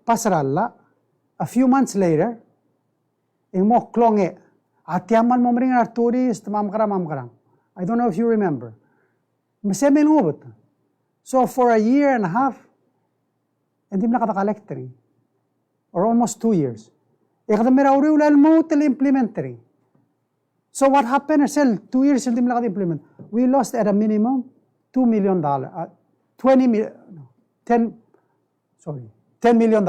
pasralla a few months later imo klonge atiaman momring ar tourist mamkara I don't know if you remember. So for a year and a half, hindi mo nakata-collect or almost 2 years. Implementary. So what happened? 2 years hindi mo nakata-implement. We lost at a minimum $2 million, $10 million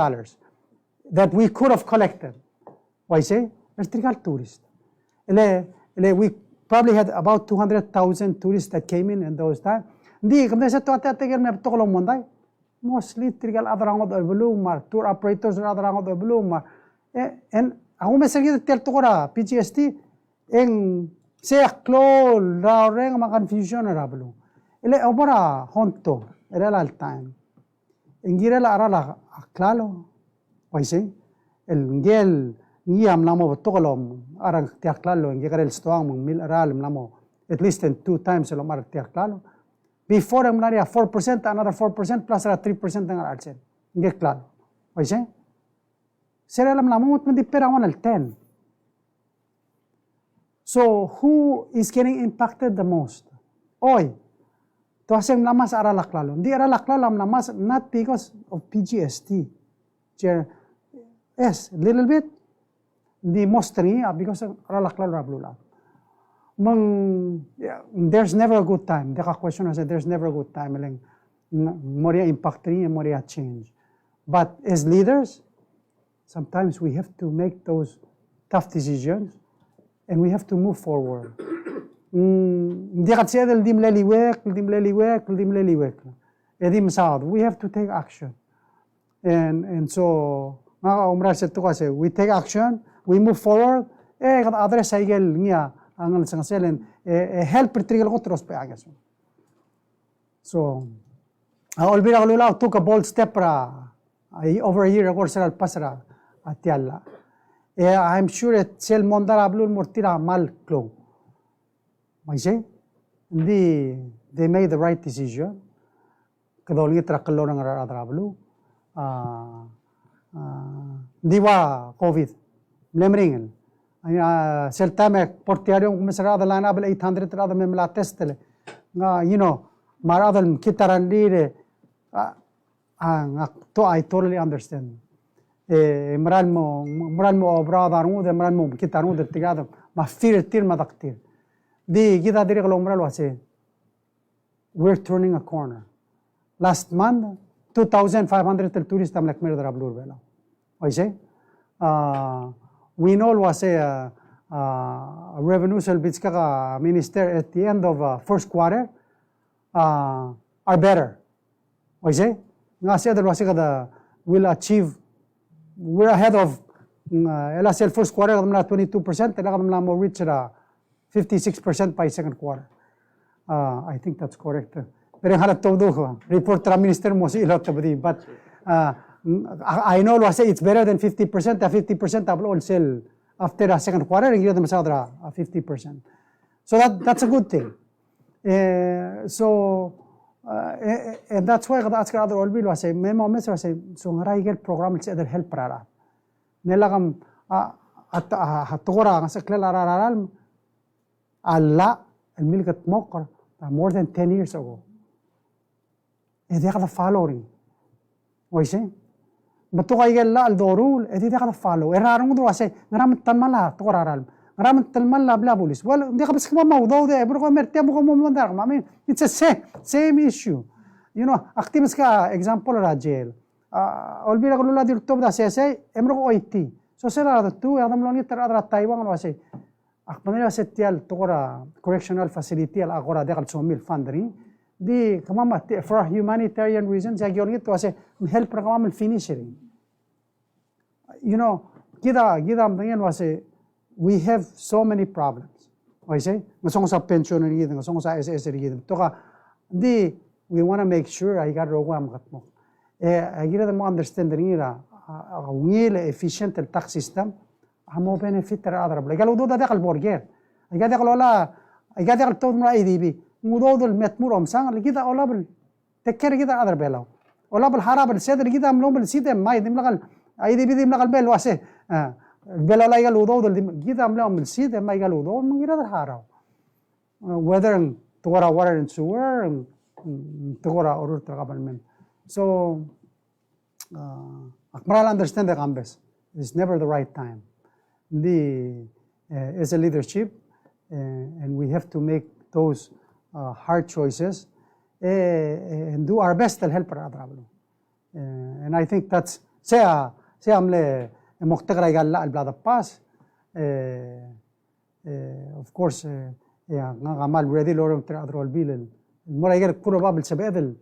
that we could have collected. Why say? Electrical tourists. We probably had about 200,000 tourists that came in those times. Hindi, kami sa tuwa-tiyatigil may patukulong munday. Mostly, trigal adarangod o bulumar, tour operators na adarangod o bulumar. And ako may sagit at tukura, PGST, ang seaklo, rareng, mga confusion na rabulong. Obara, honto, al time. Ingira la arala, klalo. Why say? Ngel, ngiyam namo tukolom, arang tiaklalo, ngikarel stoang mong mil aral namo, at least 2 times alam arang tiaklalo. Before I'm not 4%, another 4% plus 3% ng aralsen. Ngek klalo. Why say? Sir alam namo mo di perawan al 10. So who is getting impacted the most? Oy. To asem namas aralaklalo. Hindi aralaklalo am namas not because of PGST. Yes, a little bit. Hindi mostly because of aralaklalo rablula. There's never a good time. The question I said there's never a good time. Moria impact moria change. But as leaders, sometimes we have to make those tough decisions and we have to move forward. Hindi kasi dim leliwek. Edim saad. We have to take action. And so mga umral sa to kasi we take action, we move forward. Kat address saigel niya ang sang selen help trigal ko tros pa agas. So Olbira Lula took a bold step over a year ago sa pasra atialla. I'm sure at sel mondara blul mortira mal klong. May say? Hindi they made the right decision. Kadol nga trakalo ng radrablu. Diwa COVID. Lemringen. Sel tame portiario kumisarada lana bel 800 rada me mala testele. Nga maradal kitaran dire I totally understand. Maral mo obrada rude maral mo kitaru de tigado ma firtir madaktir. Di kita dire kalau maral wase. We're turning a corner. Last month 2,500 tourists am lakmer drablur bela. Why say? We know was a revenue service ka minister at the end of first quarter are better. Why say? Nga siya was will achieve. We're ahead of LSL first quarter 22%. Talaga mo reach 56% by second quarter. I think that's correct. Pero halat todo report tra minister mo si ilot tabdi. But I know it's better than 50%. 50% of all sell after the second quarter, and give them 50%. So that's a good thing. And that's why kada askar other all bill was a memo message was a so ngaraigel program it's other help rara. Nilagam at hatora sa klararal alla and milkat mokor more than 10 years ago. And they have following. Why say? But to kaigel la al dorul, and they have follow. Erarong do say, naram tamala to raral. ramen talman la bla bolis. Well, hindi ka bas kama mawdaw de, bro ko merte mo ko mo mandar. I mean, it's a same issue. You know, activis ka example ra jail. Olbira ko lula dirto da sese, emro ko IT. So sila ra tu, adam lo ni tara Taiwan no ase. Akmanila setial tokora correctional facility al agora de kal somil fundri. Di kama for humanitarian reasons ya giorgi to ase help ra kama finishing. You know, kita am dengan wase we have so many problems. I say, ngasong sa pension ni kita, ngasong sa SS ni kita. Toka di we want to make sure I got rogo am katmo. I get them understand ni ra ngil efficient el tax system amo benefit ra adra. Galo do da kal borger. I got kal to mra IDB. Mudo dol metmur om sang kita olabel. Tekker kita adra belaw. Olabel harabel seder kita am lobel site mai dim lakal IDB dim lakal bel wase. Belaw la gal udo dol kita am lobel site mai gal udo mangira dar haraw. Whether togora water and sewer togora order government. So Akmaral understand the Gambes. It's never the right time. As a leadership, and we have to make those hard choices and do our best to help our Adrablo. And I think that's say amle muqtagra yalla al blad pass. Of course, ngamal ready lorong tra adrol bil المرة يجرب كل باب السبادل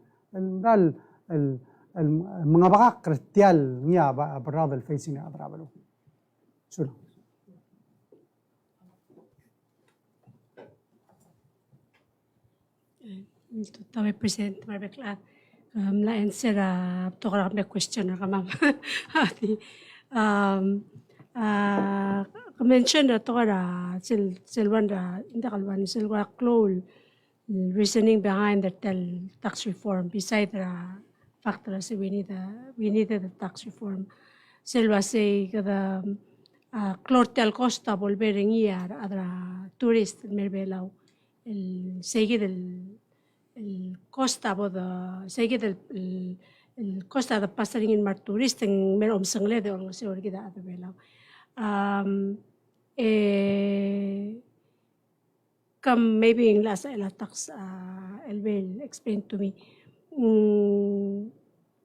mga baka kristyal niya barada el facing na adrabalo. Sure. Tama President Marbekla. La answer to kami question na kamam. Mention na to kara silwan da hindi kalwan silwa close reasoning behind the tax reform beside the factor say we needed the tax reform. Silwa say kada clortel costa volvering year adra tourist merbelaw el seguir el costa boda seguir el costa da pasaring in mar tourist en merom sangle de olgo se orgida adra belaw. Come maybe in last tax will explain to me.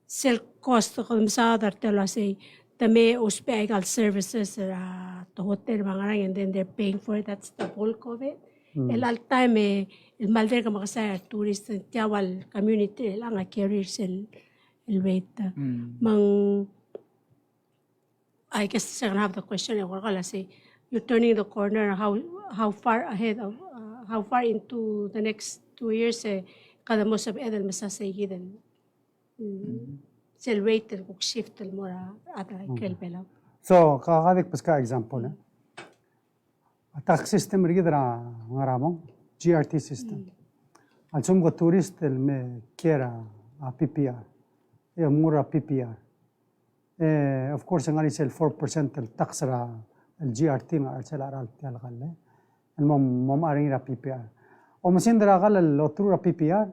Sel cost kung sa other tell us say the may hospital services to hotel mga and then they're paying for it. That's the bulk of it. El all time el malder ka makasaya tourist tiawal community lang carriers el rate mang I guess I can have the question I say you're turning the corner how far ahead of how far into the next 2 years kada mo sa edel masasay den sel rate el shift el mora ata kelbela. So kakadik pas ka example tax system rigidra ngaramo GRT system. Al sumgo tourist el me kera a PPR. E mura PPR. Of course ngani sel 4% el tax ra el GRT nga sel aral tial galle. المهم أرينا PPR. ومسندرا غال اللوترورا PPR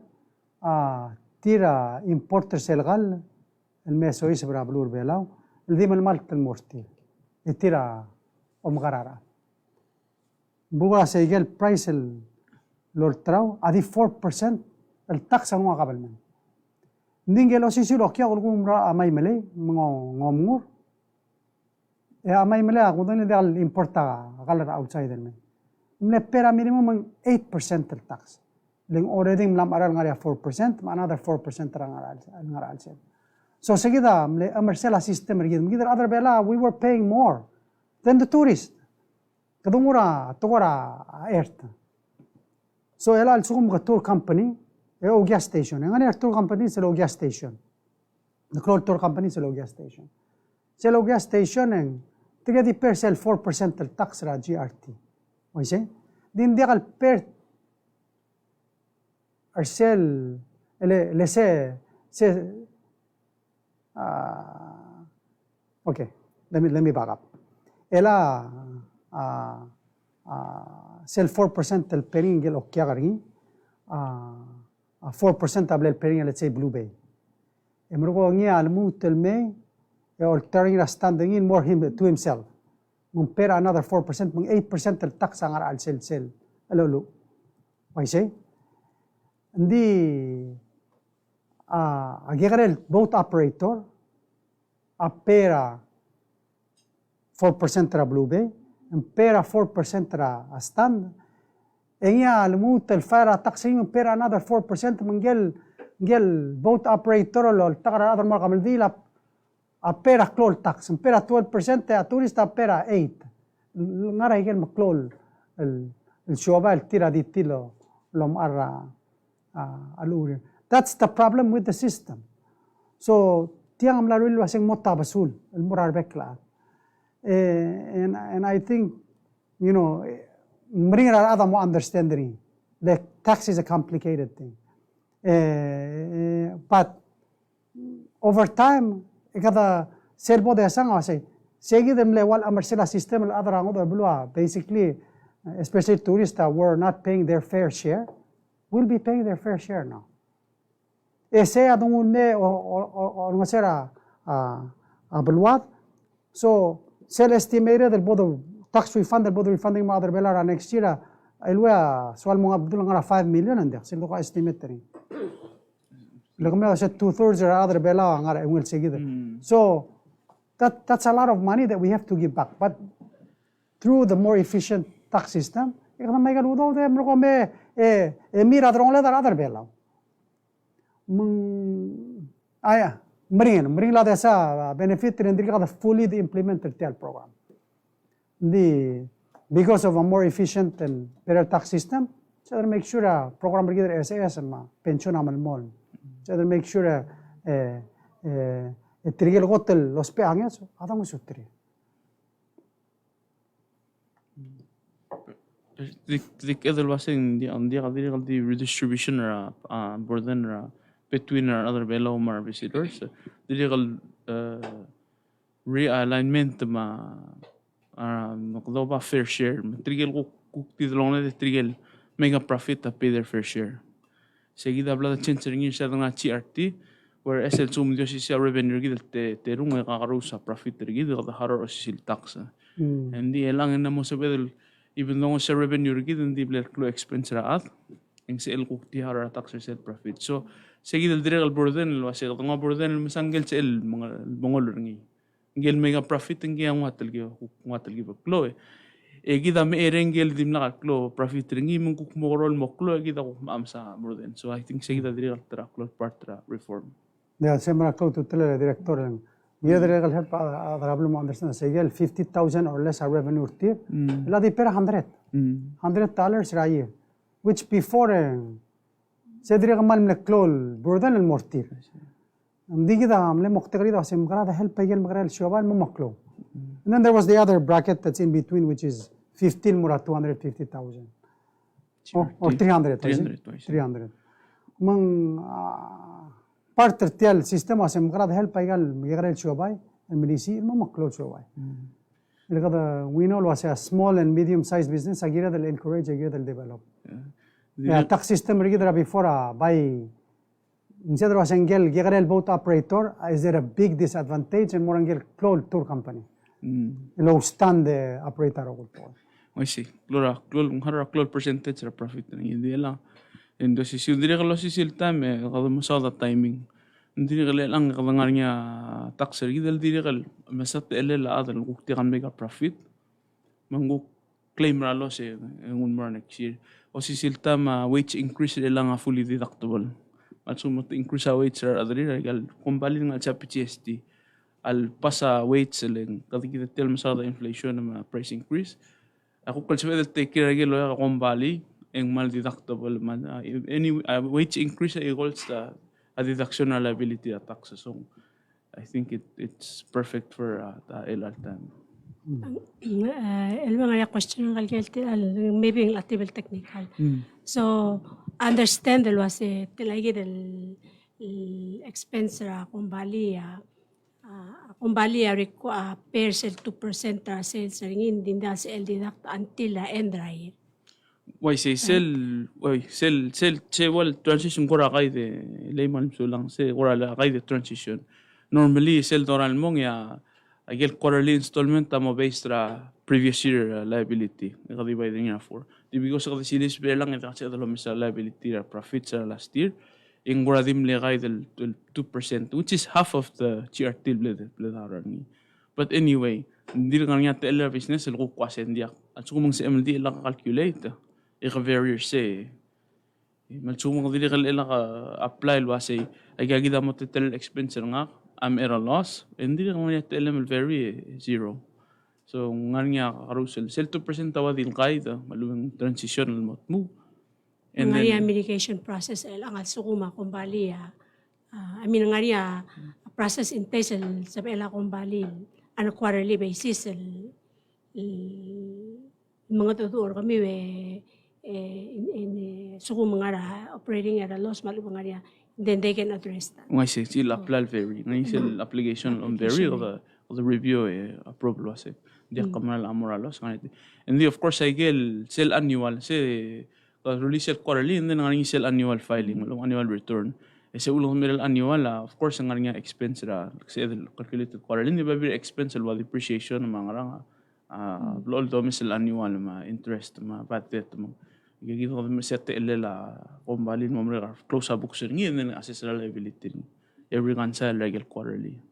تيرا importer سلغال المسويس برابلور بيلاو الديم المالك المورتي تيرا غرارا بوغا سيجل برايس اللورتراو أدي 4% التاكس هو قبل من نينجلو سيسي لوكيا غلقوم را أماي ملي ngomur أماي ملي أقودن دي الإمبورتا غالر outside المن Pera minimum 8% del tax. Ling already mlam aral ngaria 4%, another 4% ngaral sel. So segida mle amersela system rigid. Mgidar other bela we were paying more than the tourist. Kadumura togora earth. So ela al sugum tour company o gas station. Ngani tour company selo gas station. The tour company selo gas station. Selo gas station en tigadi per sel 4% del tax ra GRT. Oise, din dia kal per arsel le se okay, let me back up. Ela sel 4% del peringel okya gari 4% able el peringel let's say Blue Bay. Emrugo ngi almu telme altering standing in more him to himself. mong pera another 4%, mong 8% el tax ang al sel. Alolo. Why say? Hindi, agikarel boat operator, a pera 4% ra Blue Bay, ang pera 4% ra stand, Engya lumutel fara taxing pera another 4% manggel boat operator lol takara other more kamel dila a pera clol tax pera 12% a turista pera 8 ngara igen maklol el shoba el tira di tilo lom ara aluri. That's the problem with the system. So tiang amlarul wasing mota basul el murar bekla and I think you know bring other more understanding. The tax is a complicated thing. But over time, ikada serbo de sang say segi dem le wal amersela system el other ango blua basically especially tourists that were not paying their fair share will be paying their fair share now. Ese adung ne o ngosera abluat so sel estimated del bodo tax refund del bodo refunding ma other belara next year elwa swal mo abdul ngara 5 million and there sel ko estimate rin lagme sa 2/3 or other bela ngara will say so that's a lot of money that we have to give back, but through the more efficient tax system ikana may galudo de mo ko me mira drong le dar other bela bring la desa benefit and the fully implemented TEL program. Because of a more efficient and better tax system, so they make sure a program beggar SAS ma pension amal mol. So they make sure trigel hotel los peanges adang sutri. The other was in the redistribution burden between our other below mar visitors. The legal realignment ma global fair share. Trigel titulong na trigel make a profit to pay their fair share. Seguida habla de changing in sa nga TRT where SL sum dio si revenue gid te rung kakarusa profit gid the haror sil tax. And the elang na mo sa bedel even though sa revenue gid hindi bler klo expense ra at ang sel ko ti haror tax sel profit. So seguida el direct burden lo sa nga burden masangel sa el mga mongol ngi. Ngel mega profit ngi ang watal gi klo gida me erengel dim na klo profit ngi mong kukmorol mo klo gida ko am sa burden. So I think seguida direct tra klo part tra reform. Yeah, sembra klo to tele director lang. Mira direct help problem understand segel 50,000 or less a revenue tip. La di per $100 a year, which before se direct mal me klo burden el mortir. Hindi kita amle moktegri da sem grada help payel magral shobal mo maklo. And then there was the other bracket that's in between, which is 15 mura 250,000 or 300. 300. Mang part tertial system asem grada help payel magral shobay and medisi mo maklo shobay. We know was a small and medium sized business agira del encourage agira del develop. Yeah, tax system rigidra before by instead of a single boat operator, is there a big disadvantage and more angel close tour company? Low stand the operator of I see. Close percentage of profit. Hindi lang. And dosi si hindi ka losi sil time kada masada timing. Hindi ka lang kadangar niya taxer gidal hindi ka masat elela adal kukti kan mega profit. Mangu claim ra loss ngun more next year. O si sil time wage increase lang fully deductible. Also mo increase sa weights or other regal kumbali nga sa PGST al pasa weights lang kasi kita tel masada inflation na price increase ako kalswede take care regal lo kumbali ang mal deductible man any wage increase equals the deduction liability tax. So I think it's perfect for the LR time. Mga question ng kalkalti maybe ang latibel technical. So understand del was tilagi del expense ra kumbali pairs el 2% sales ringin din da sel deduct until the end right. Why say sell wal transition kora kay de layman so lang se kora la kay de transition normally sell doral mong ya agel quarterly installment mo based ra previous year liability. Ikadi by the for. Di because of the silis belang ita kasi adalo misa liability profit sa last year. Inguradim legay del 2%, which is half of the GRT bledaran. But anyway, hindi lang nga teller business el kukwasen dia. At sumang sa MLD lang calculate. Ika very say. Malsumang dili ka lang apply wasi ay gagida mo teller expense nga am era loss. Hindi lang nga teller very zero. So nga karusel sel 2% tawa din kaida maluwang transitional mo. And ngari medication process ang sukuma kumbali I mean ngari process in place sa ela kumbali on a quarterly basis mga tutur kami in sukuma ngara operating at a loss maluwang ngari then they can address that. Ngay sila apply very ngay sila application on very of the review approval was it. Dia kamal amoralos ngani. And of course I gel sel annual say release it quarterly and then ang sel annual filing, walang annual return. Sa ulong middle annual, of course, ang nga expense ra kasi calculated quarterly, hindi ba very expense wa depreciation ng mga ranga. Lol domicile annual ma interest ma patet mo. Gigito ko set la kumbalin mo close sa books ni and then assess liability. Every cancel regular quarterly.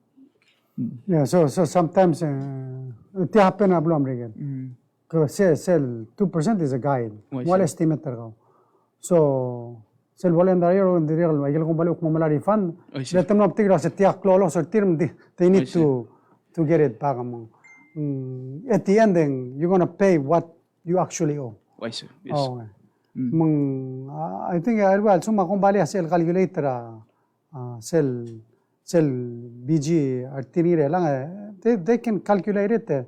Yeah, so sometimes it happen ablom again. Sell 2% is a guide. Wala estimate talaga. So sell wala ndariyo and real magil kung balik mo mala refund. Let them know tigra sa tiyak klolo so term they need to get it back mo. At the ending you're going to pay what you actually owe. Yes. Oh. I think well suma kung bali sell calculator sell BG artinire lang they can calculate it.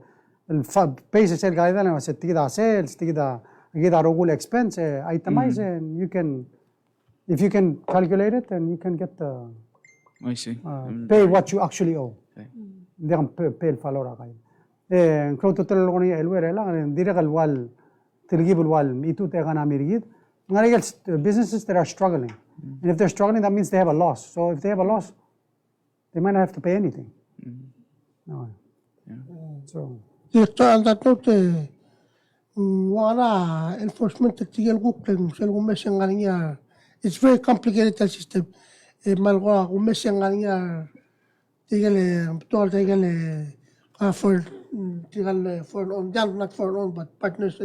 البيس سيل قاعدة أنا بس تيجي sales تيجي regular expense itemize and you can if you can calculate it and you can get the I see. pay what you actually owe. They can pay الفالورا قاعد. كلو تطلع لوني الوير لا ديرك الوال ترجيب الوال ميتو تيغانا ميريد. غير businesses that are struggling and if they're struggling that means they have a loss. So if they have a loss they might not have to pay anything. No. So. Director, on that note, wala enforcement tactical group it's very complicated system. Malwa umesengalinya tigale total tigale for tigale for on not for on but partners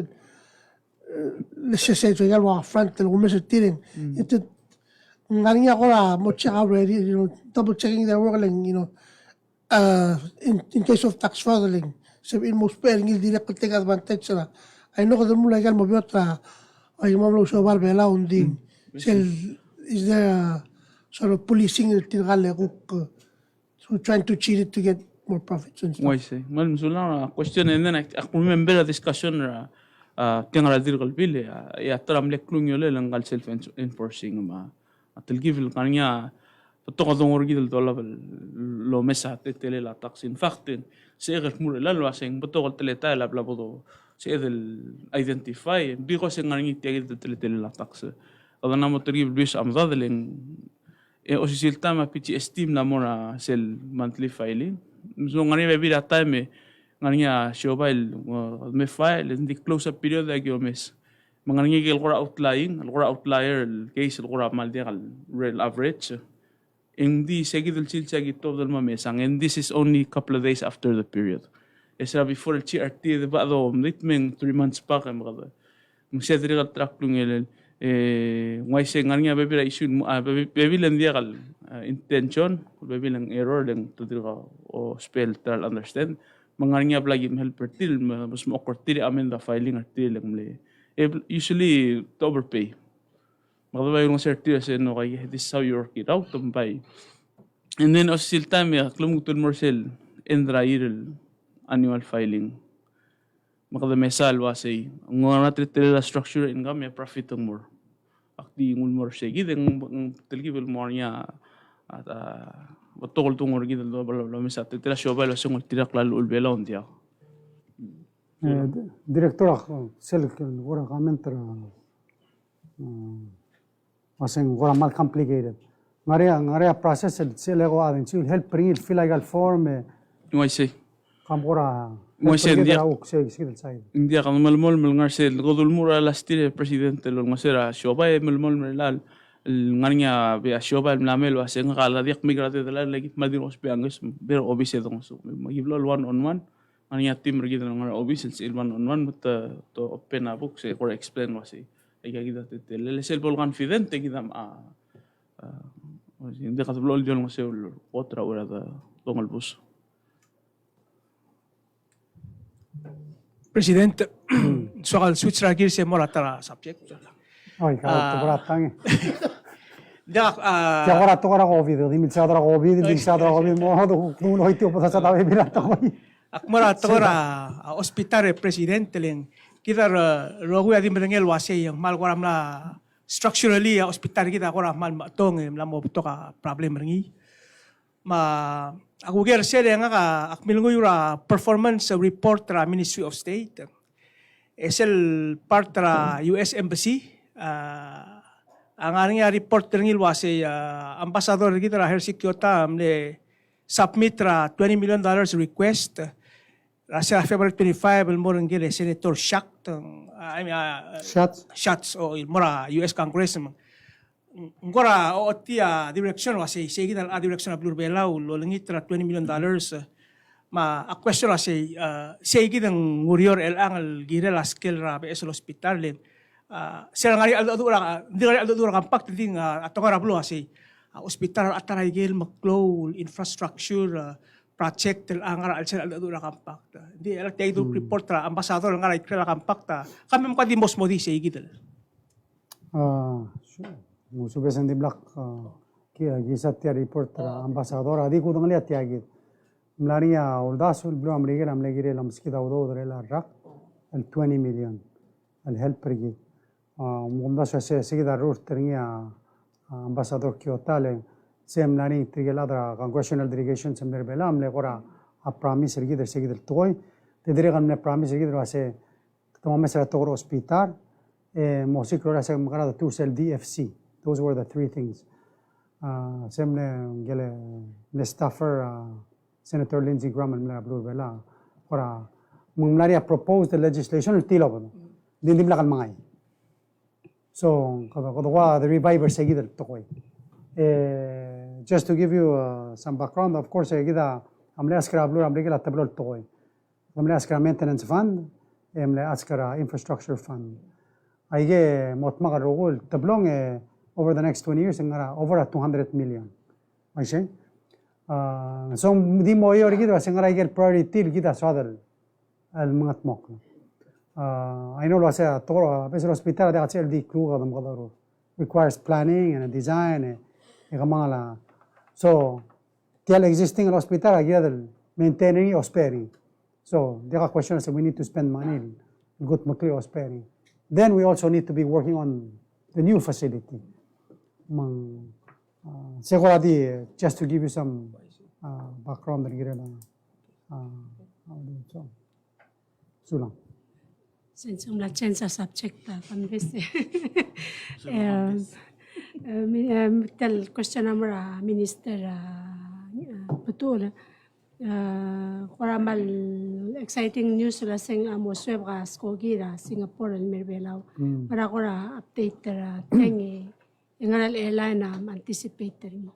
let's just say tigale front umesetirin it ngalinya ko much already double checking their work in case of tax filing. Sabihin mo spelling hindi na take advantage na. I know kada mo legal mo biota ay mamlo so barbela undin. Is there a sort of policing tingali ko so trying to cheat it to get more profits and stuff. Why say? Mal misulang question and then I remember a discussion tingali dirgal bile ya taram leklung yole langal self enforcing ma atilgiv kanya Tokadong origidal dollar lo mesa tele la tax in fact سيغل مور لا لواسين بتوغل تلتا لا بلا بدو سيغل ايدنتيفاي بيغو سيغاني تيغل تلتا لا تاكس اظن ما تريب بيش امضاد لين او سيلتا ما بي تي استيم لا مورا سيل مانثلي فايلين مزو غاني بيبي دا تايم غاني شوبايل مي فايل دي كلوز اب بيريود اجيو مس مغاني جي الغرا اوتلاير الكيس الغرا مال دي ريل افريج Hindi seguido el chilchagi todo el mamesang and this is only a couple of days after the period. Esa before el CRT de bado mitmen 3 months pa kay mga mga diri gal track lung el ngay se ngania bebila issue bebila dia gal intention bebila error lang to diri o spell tal understand mangania blagi helper til mas mo kortiri amen the filing artil lang le usually to overpay. Makabay yung certificate sa no kay this is how you work it out tumpay. And then also time klumutul morsel endrail annual filing. Makadamesal wasay ang mga natritila structure income may profit ang more. Akti ngul more say gideng tilgibil more niya at batokol tungor gidel do bala mesa titila shobal wasung tirak lalo ulbela ondia. Director sel ora commenter wasing wala mal complicated. Ngarea process sel ego adin sil help bring it fill legal form I see. Kamora Ngwasen dia Sige side. India kan malmol ngarse godul mura lastire presidente lo ngasera shoba malmol melal nganya be shoba mlamel wa sen ngala dik migrate de la legit madir ospe angis ber obise dong so magiblo one on one nganya tim regi de ngar obise il one on one but to open a book se or explain wa se ega gida te le sel bol confidente gida India kan blo jol ngase otra hora da dong el bus Presidente, soal switch lagi saya mau rata subject. Ay, kaya tukuratang eh. Dia Kaya kora tukara COVID, di mitsadra COVID, di mitsadra COVID, mo hado kuno ito pa sa tabi binata ko. akmara tora hospital presidente leng kita rogu adi merengel wase yang mal koram la structurally hospital kita koram mal matong la mo ka problem rengi ma aku ger sere nga akmil nguyura performance report tra Ministry of State esel part tra US Embassy ang aring report rengi wase ambassador kita Hershey Kyoto amle submit $20 million request. Sa February 25, mo rin gila Senator Schatz o mora US Congress. Ngora o tiya direction wasi sige dal direction of Blurbela lo langit $20 million ma a question wasi sige dang ngurior el angal gira la skill ra be esol hospital len sira ngari aldo kampak ting atong blu wasi hospital ataray gil maklow infrastructure project ang al sel aldo kampak di el tayo report ra ambassador nga right kala kampak ta kami mo di mos modi sige dal muso besan di black kia gisat tia report ra ambassador adi ko dang liat tia git mlaria uldasul blu amlegire lam skida udo dre la rak el 20 million el help pergi mumda se sigida rur ternia ambassador Kyotale sem lani trigeladra congressional delegation semler bela amle gora a promise ergi der sigida toy te dire gamne promise ergi der wase tamam mesra togro hospital موسيقى ولا سيم مقرأة توصل DFC. Those were the three things. Semne gele nestaffer Senator Lindsey Graham mla blue bela. Ora mumlaria proposed the legislation el tilo ba. Din la kalmangay. So kada the reviver seguida tokoy. Just to give you some background, of course gida amle askara blue amle gela tablo tokoy. Amle askara maintenance fund, amle askara infrastructure fund. Aige motmaga rogol tablong over the next 20 years ngara over 200 million. Aise. So di mo yo rigido ngara aige priority gida swadal al mga tmok. I know lo sa toro bes hospital da tsel di kruga dam gadaro. Requires planning and a design e gamala. So tial existing hospital aige maintaining hospital. So the question is we need to spend money good makli hospital. Then we also need to be working on the new facility. Seguradi, just to give you some background, Sulang. Since I'm change sa subject kami beste. Tel question number minister betul. Koramal exciting news la sing amosweb ka skogira Singapore el merbelaw para kora update ra tengi ngal airline anticipate mo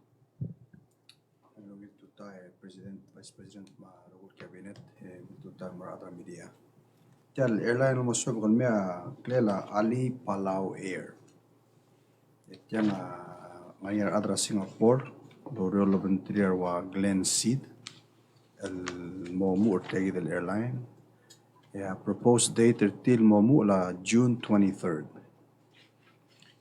to President Vice President Marugul Cabinet to Marada Media Tal airline amosweb kon mea klela Ali Palau Air yang ngayar adra Singapore do relevant wa Glen Seed المومو ارتقي الايرلاين proposed date till مومو la June 23rd.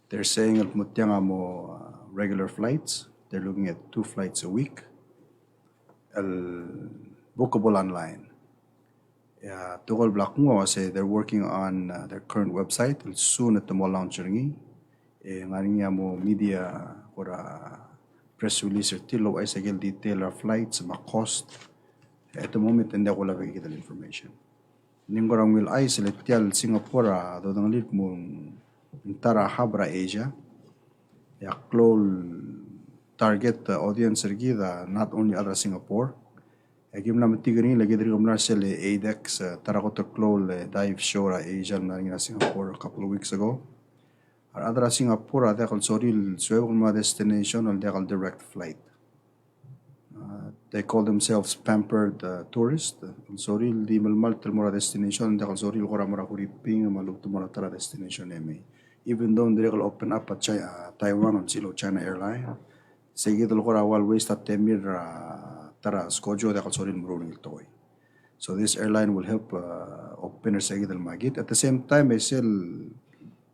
They're saying المتيanga mo regular flights. They're looking at 2 flights a week. Bookable online. Tugol black mo say they're working on their current website. Soon at the mo launcher ngi. Ngaringa mo media or press release till ay sagil detail our flights, ma cost. At the moment, hindi ako lang nakikita ng information. Ningorang will ay selektial Singapore do dang lit mo tara habra Asia. Ya close target audience ergida not only other Singapore. Agim na matigani lagi dari kumlar sel ADEX Terracotta Claw dive show ra Asia na Singapore a couple of weeks ago. Adra Singapore ada kal soril suewal ma destination al dekal direct flight. They call themselves pampered tourists. Soril di malmal termora destination dekal soril kora mora kuriping maluk tumora tara destination eme. Even though they will open up at Taiwan on Silo China Airline, seguido el kora wal waste at temir tara skojo dekal soril murong toy. So this airline will help open seguido el magit. At the same time,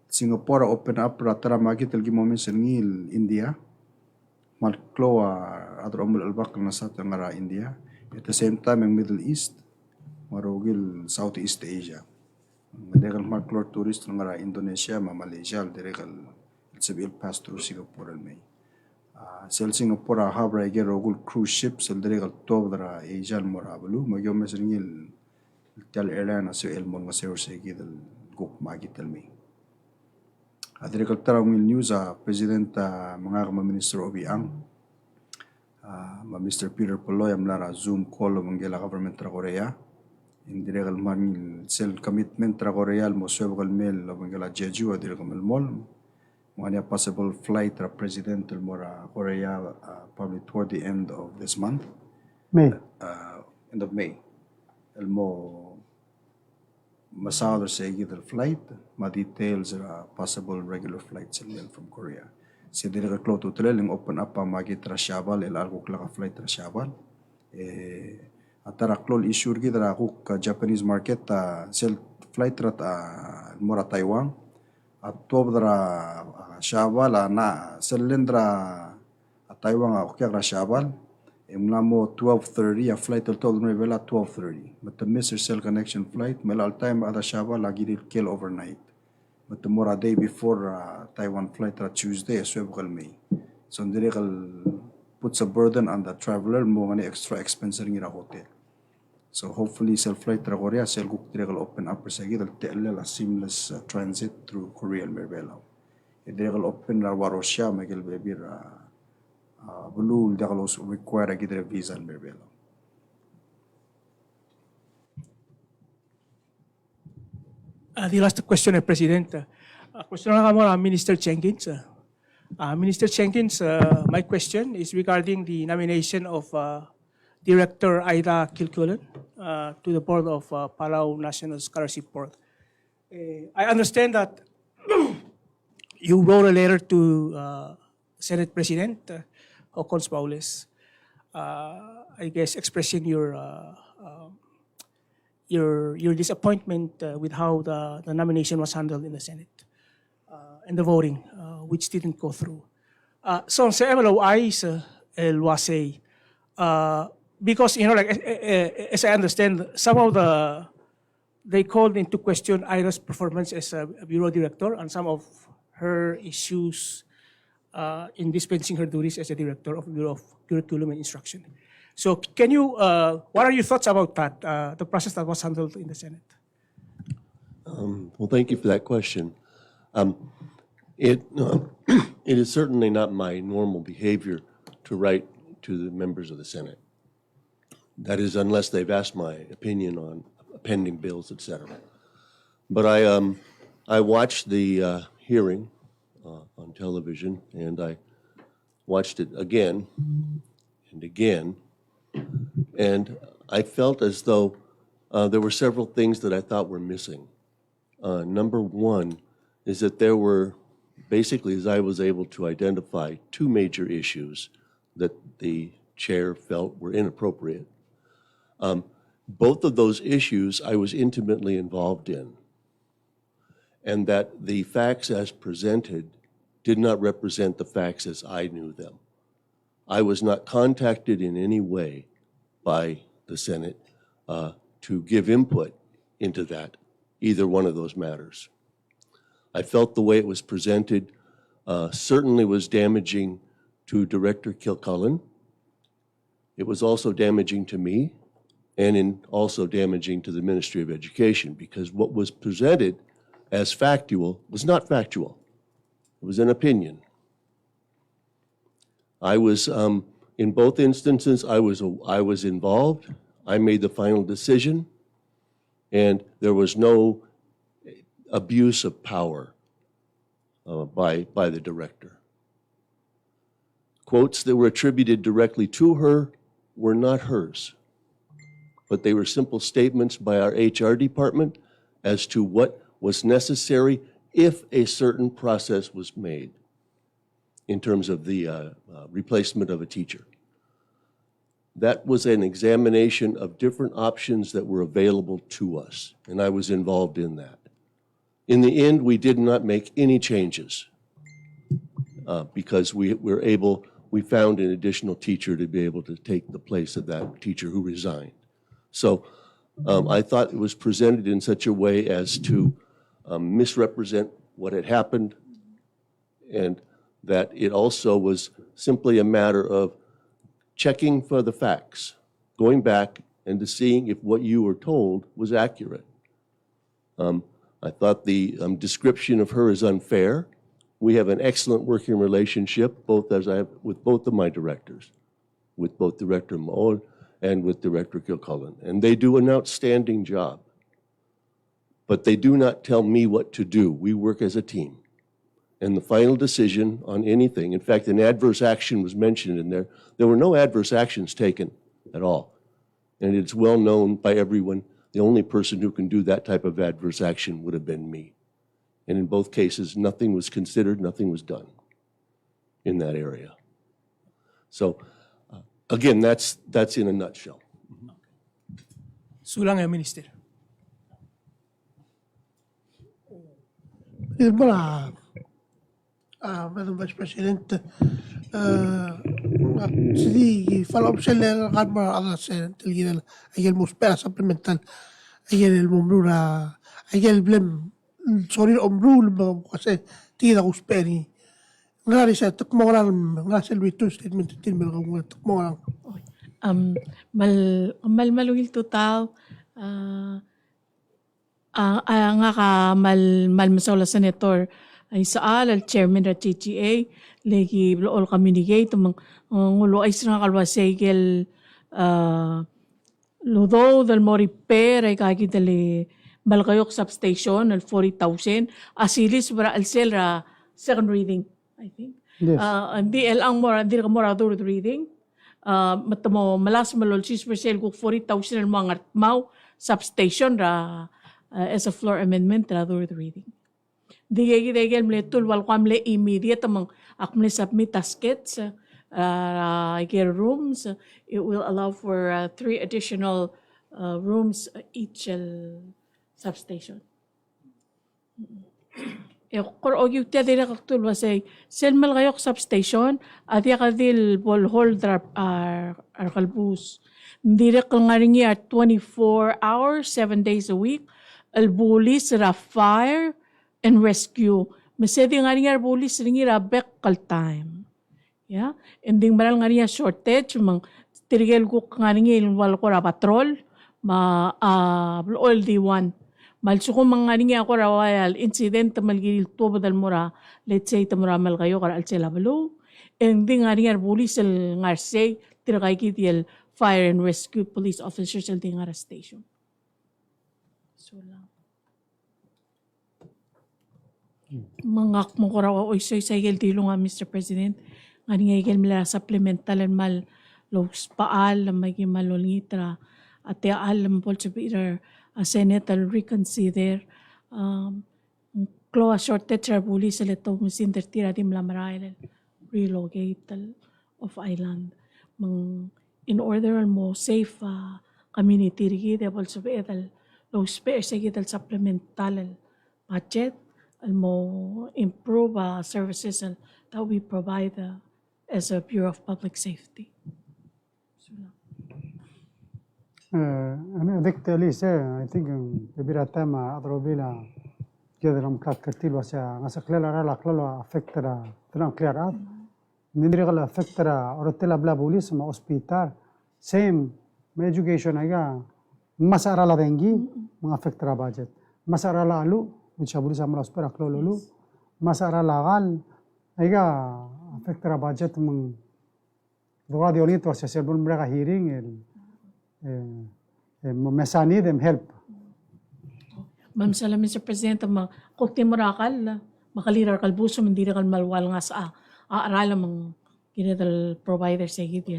Singapore open up tara magit el gimomen sengil India. Malklo adro omul albak na sa ngara India. At the same time, ang Middle East, marugil Southeast Asia. Madekal malklo tourist ngara Indonesia, Malaysia, direkal sabil pass through Singapore al may. Singapore habra ige rogul cruise ships al direkal tobra Asia al morabalu. Magyom mesengil tal airline aso elmon masero segi dal guk magit al may. Direkal tarawil news President mga Minister Obiang, Mr. Peter Poloy amlara Zoom call manggela government tra Korea. Direkal man sel commitment tra Korea mo swebal mail manggela Jeju direkal mol. Mga possible flight tra President mora Korea probably toward the end of this month. May. End of May. Elmo Masada say the flight, ma details possible regular flights from Korea. Si direct close to trailing open up magit Rashabal el algo klaka flight Rashabal. Atara klol issue gidra kuk Japanese market sel flight rat mora Taiwan. Atobra Shabal na selendra Taiwan okya Rashabal. Imlamo 12:30 a flight told me vela 12:30. But the Mr. Cell connection flight melal time ada Shaba lagi did kill overnight. But the more a day before Taiwan flight Tuesday swebgal me. So direkal puts a burden on the traveler mo ngani extra expense ngira hotel. So hopefully cell flight tra Korea cell guk direkal open up sa gidal a seamless transit through Korea merbela. Direkal open la Warosha magel bebir Bulul dakalos require a visa al merbelo. The last question, President. Question ng Minister Jenkins. Minister Jenkins, my question is regarding the nomination of Director Ida Kilcullen to the board of Palau National Scholarship Board. I understand that you wrote a letter to Senate President Ocons Paules, I guess expressing your disappointment with how the nomination was handled in the Senate and the voting, which didn't go through. So sa MLOI el Wasay, because as I understand, some of they called into question Ida's performance as a bureau director and some of her issues in dispensing her duties as a director of the Bureau of Curriculum and Instruction. So can you, what are your thoughts about that, the process that was handled in the Senate? Well, thank you for that question. It is certainly not my normal behavior to write to the members of the Senate. That is, unless they've asked my opinion on pending bills, etc. But I watched the hearing on television, and I watched it again and again, and I felt as though there were several things that I thought were missing. Number one is that there were, basically, as I was able to identify, two major issues that the chair felt were inappropriate. Both of those issues I was intimately involved in, and that the facts as presented did not represent the facts as I knew them. I was not contacted in any way by the Senate to give input into that, either one of those matters. I felt the way it was presented certainly was damaging to Director Kilcullen. It was also damaging to me and also damaging to the Ministry of Education, because what was presented as factual was not factual. It was an opinion. I was, in both instances, I was involved. I made the final decision, and there was no abuse of power by the director. Quotes that were attributed directly to her were not hers, but they were simple statements by our HR department as to what was necessary if a certain process was made in terms of the replacement of a teacher. That was an examination of different options that were available to us, and I was involved in that. In the end, we did not make any changes because we found an additional teacher to be able to take the place of that teacher who resigned. So I thought it was presented in such a way as to misrepresent what had happened, and that it also was simply a matter of checking for the facts, going back and to seeing if what you were told was accurate. I thought the description of her is unfair. We have an excellent working relationship, both as I have with both of my directors, with both Director Maol and with Director Kilcullen, and they do an outstanding job. But they do not tell me what to do. We work as a team. And the final decision on anything, in fact, an adverse action was mentioned in there. There were no adverse actions taken at all. And it's well known by everyone, the only person who can do that type of adverse action would have been me. And in both cases, nothing was considered, nothing was done in that area. So, again, that's in a nutshell. Sulang ya, Minister. Madam Vice President, sidi follow-up sila kadma alas tilgil ayel muspera supplemental ayel el mumrura ayel blem sorry omrul kasi tira usperi ngari sa tukmoran ngasi luitu statement tinmel ng tukmoran malmaluhil total nga ka malmasola senator ay saal al chairman ng TTA lagi all communicate mang ngulo ay sina kalwasay kel ludo dal mo repair ay kaki dali malkayok substation al 40,000 asilis para al selra second reading I think Yes. di el ang mora di ka mora third reading matamo malas malol 6% kung 40,000 al mga mau substation ra as a floor amendment ra third reading digay mletul wal kwamle immediate among akmle submit taskets get rooms it will allow for 3 additional rooms each substation kor ogyu te dire kaktul wasay selmal gayok substation adya kadil bol holder kalbus dire kalngaringi at 24 hours 7 days a week albulis ra fire and rescue. Masedi nga niya bulis ringi rabek kal time. Yeah? Ending maral nga niya shortage, mang tirigel ko nga niya wal ko ra patrol, oil D1. Malso ko mga niya ako rawayal incident malgil tubo dal mura, let's say tamura mal kayo kar alsela balo. Ending nga niya bulis el ngarsay, tiragay kitiel fire and rescue police officers el nga station. So lang. Mangak mo ko raw oy soy cycle dilo nga Mr. President nga ngaykel mila supplemental and mal los paal may malolitra at alam po sa Peter Senate will reconsider close shortage rabuli sa leto musinter tira di mlamarail relocate of island in order mo safe community rigid also betal los space sa supplemental budget mo improve services that we provide as a Bureau of Public Safety. أنا ذكرت ليسا I think ببيرة ما أضربيلا كذا لم كاتكتيل وسا نسقللا رلا كللا أفكترا تلام كليرات ندري غلا أفكترا أرتلا بلا بوليس ما أسبيتار same ما education أيها مسارا لا دنجي ما أفكترا باجت مسارا لا ألو بتشابولي سامر أسبرا كلولو مسارا لا غال أيها أفكترا باجت من دوغا ديونيت وسا سيربون مرغا hearing Mesani them help. Ma'am salamin sa Presidente, kukti mo rakal, makalirar kalbuso, hindi rakal malwal nga sa aaralan mga ginadal provider sa higit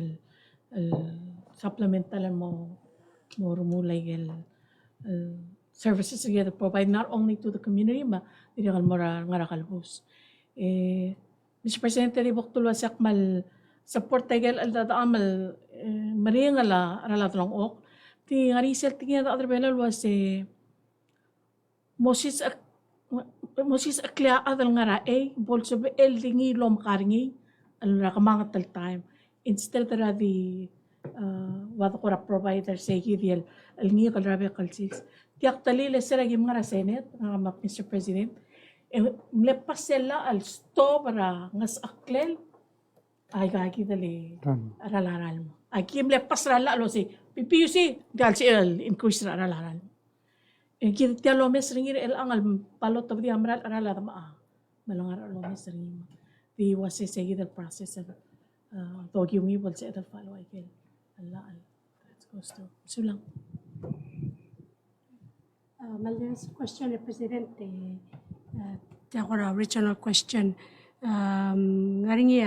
supplemental mo rumulay services together provide not only to the community, but hindi rakal mo nga rakalbus. Mr. Presidente, ribok tulwasak mal support tagal al dadaamal maringala aralat lang ok. Ti nga result tingin na other belal was Moses aklia adal nga rae bolso be el dingi lom karingi al rakamanga tal time instead ra di wada ko ra provider say hidiel al ngi kal rabe kal sis tiak talile sera gim nga Senate nga Mr. President mlepas sela al sto para ngas aklel ay gagi dali aralaral mo ay kim lepas rala lo si PPUC gal si el increase ra aralaral kita lomes ringir el angal palot of the amral arala ma malangar lomes ringir di wase segi del process to yung ibol sa etal follow ay kel alla let's go to sulang Maldives question Presidente Tiakora original question ngaringi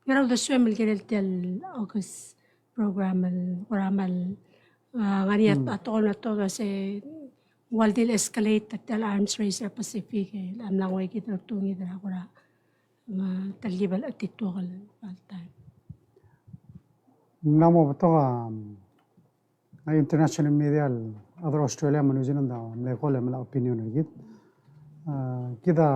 ngaraw da swem el tel August program al ngariat atol na to kasi Waldil escalate at arms race Pacific am lang way kita tungi dara ko talibal at ito all time. Namo beto international media other Australia New Zealand mlekole mla opinion git kita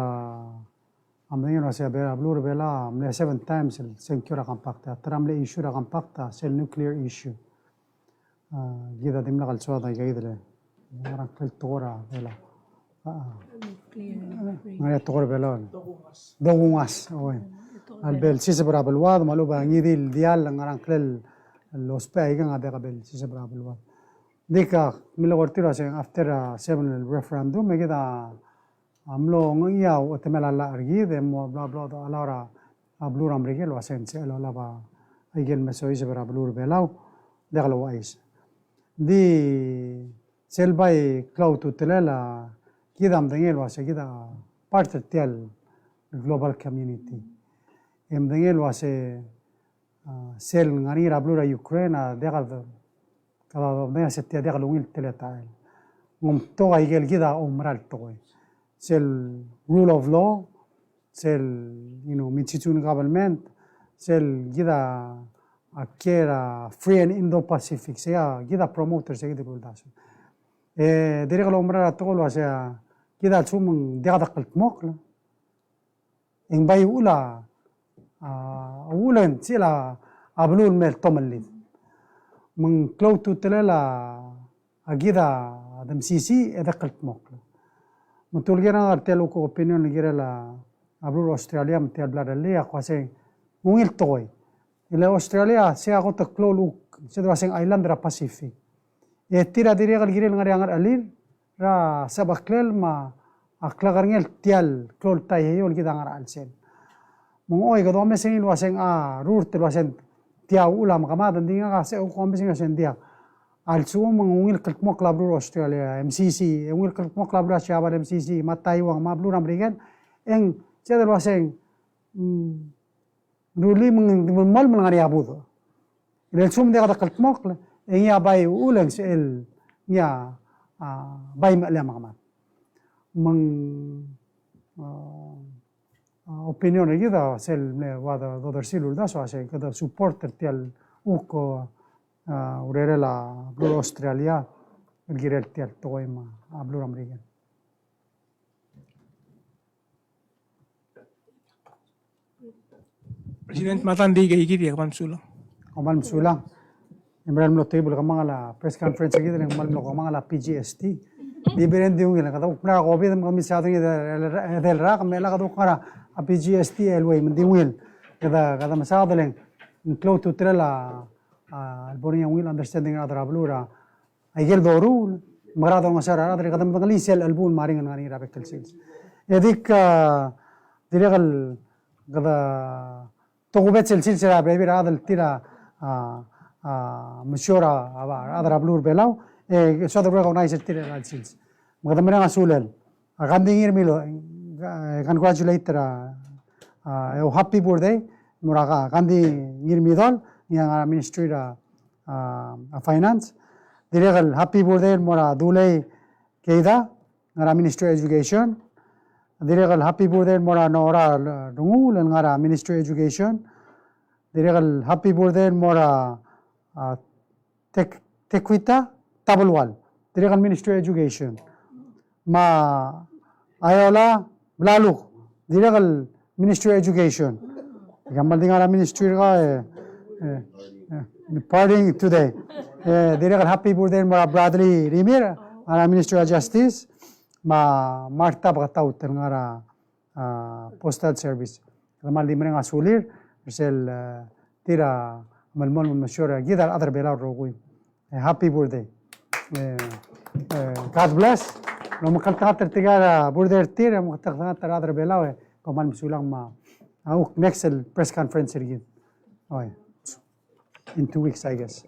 amdengin wase ablur bela mle 7 times secure compacta tramle issue ra compacta cell nuclear issue kita dimla kalswada gaidle Orang keltora bela. Ngaya tokor bela. Dogungas. Albel sisa berabel wad malu bangidil dial ngarang klel los paigan ada kabel sisa berabel wad. Dika milo kortira se after 7 referendum megida amlo ngiya otemela la argi de mo bla bla alara ablur amrigel wasen se la ba aigen meso sisa berabel belau degalo wais. Di Selbay cloud to telela kidam dengel wase kida part tel global community. Dengel wase sel ngani rablura Ukraine degal kada dengel setia degal ungil teletail. To aigel kida umral toy. Sel rule of law, sel Michichun government, sel kida akera free and Indo-Pacific saya kida promoter saya kida buldaso. Direk lo umrah tokol wasa kita cuma dia kata kelmok lah. Yang bayi ulan sila ablul mel tomalid. Mengklau tu telela agida adam sisi ada kelmok lah. Mentul kira artel uko opinion kira la ablul Australia mentel bladali aku asing ngil toy. Ila Australia saya aku terklau lu sedang asing island ra Pacific. Tira diri kal giril ngari angar alir ra sabaklel ma aklagar ngel tial klol tay heyol kita ngar alsen mongoy gado meseng waseng rur tel wasen tiaw ulam kamadan dinga ka se ko meseng wasen dia alsu mongil kalkmo klabru Australia MCC ngil kalkmo klabru Siaba MCC matay wang mablu ramrigen eng sedal waseng ruli mal ngari abudo il sum dia kata kalkmo Eng bay ulang sel ya bay malam kamat. Opinion kita sel wada dodar silul da so ase kada supporter tial uko urerela blue Australia girel tial toima blue American. President matandi kay kiti kaman sulang. Kaman sulang. Imran mlo table kamanga la press conference gitu nang malmo kamanga la PGST. Diferente yung gina kata ukna ko bi kami sa ating del ra kamela kata ukara PGST elway mendiwil kata masadaleng close to trela albonia will understanding other ablura aigel doru marado masara adre kata magali sel albun maring ngani rabekal sales edik diregal kata togubet sel silsila bebi radal tira Masyura other ablur belau so the recognized tire sils magdamre nga sulel aganding irmilo congratulate happy birthday muraka kandi irmidol yang ministry finance diregal happy birthday mura dulay keida ngara ministry education diregal happy birthday mura nora dungul ngara ministry education diregal happy birthday mura tekwita tabulwal diregal ministry education ma ayola blaluk diregal ministry education gamal dingara ministry ka parting today diregal happy birthday mura Bradley Rimir ara ministry of justice ma Marta Bagataw ngara postal service gamal dimre nga sulir sel tira malmol masyura gidar other bela rogui happy birthday God bless no makalta tigara birthday tira makalta other bela kamal masulang ma next press conference again in 2 weeks I guess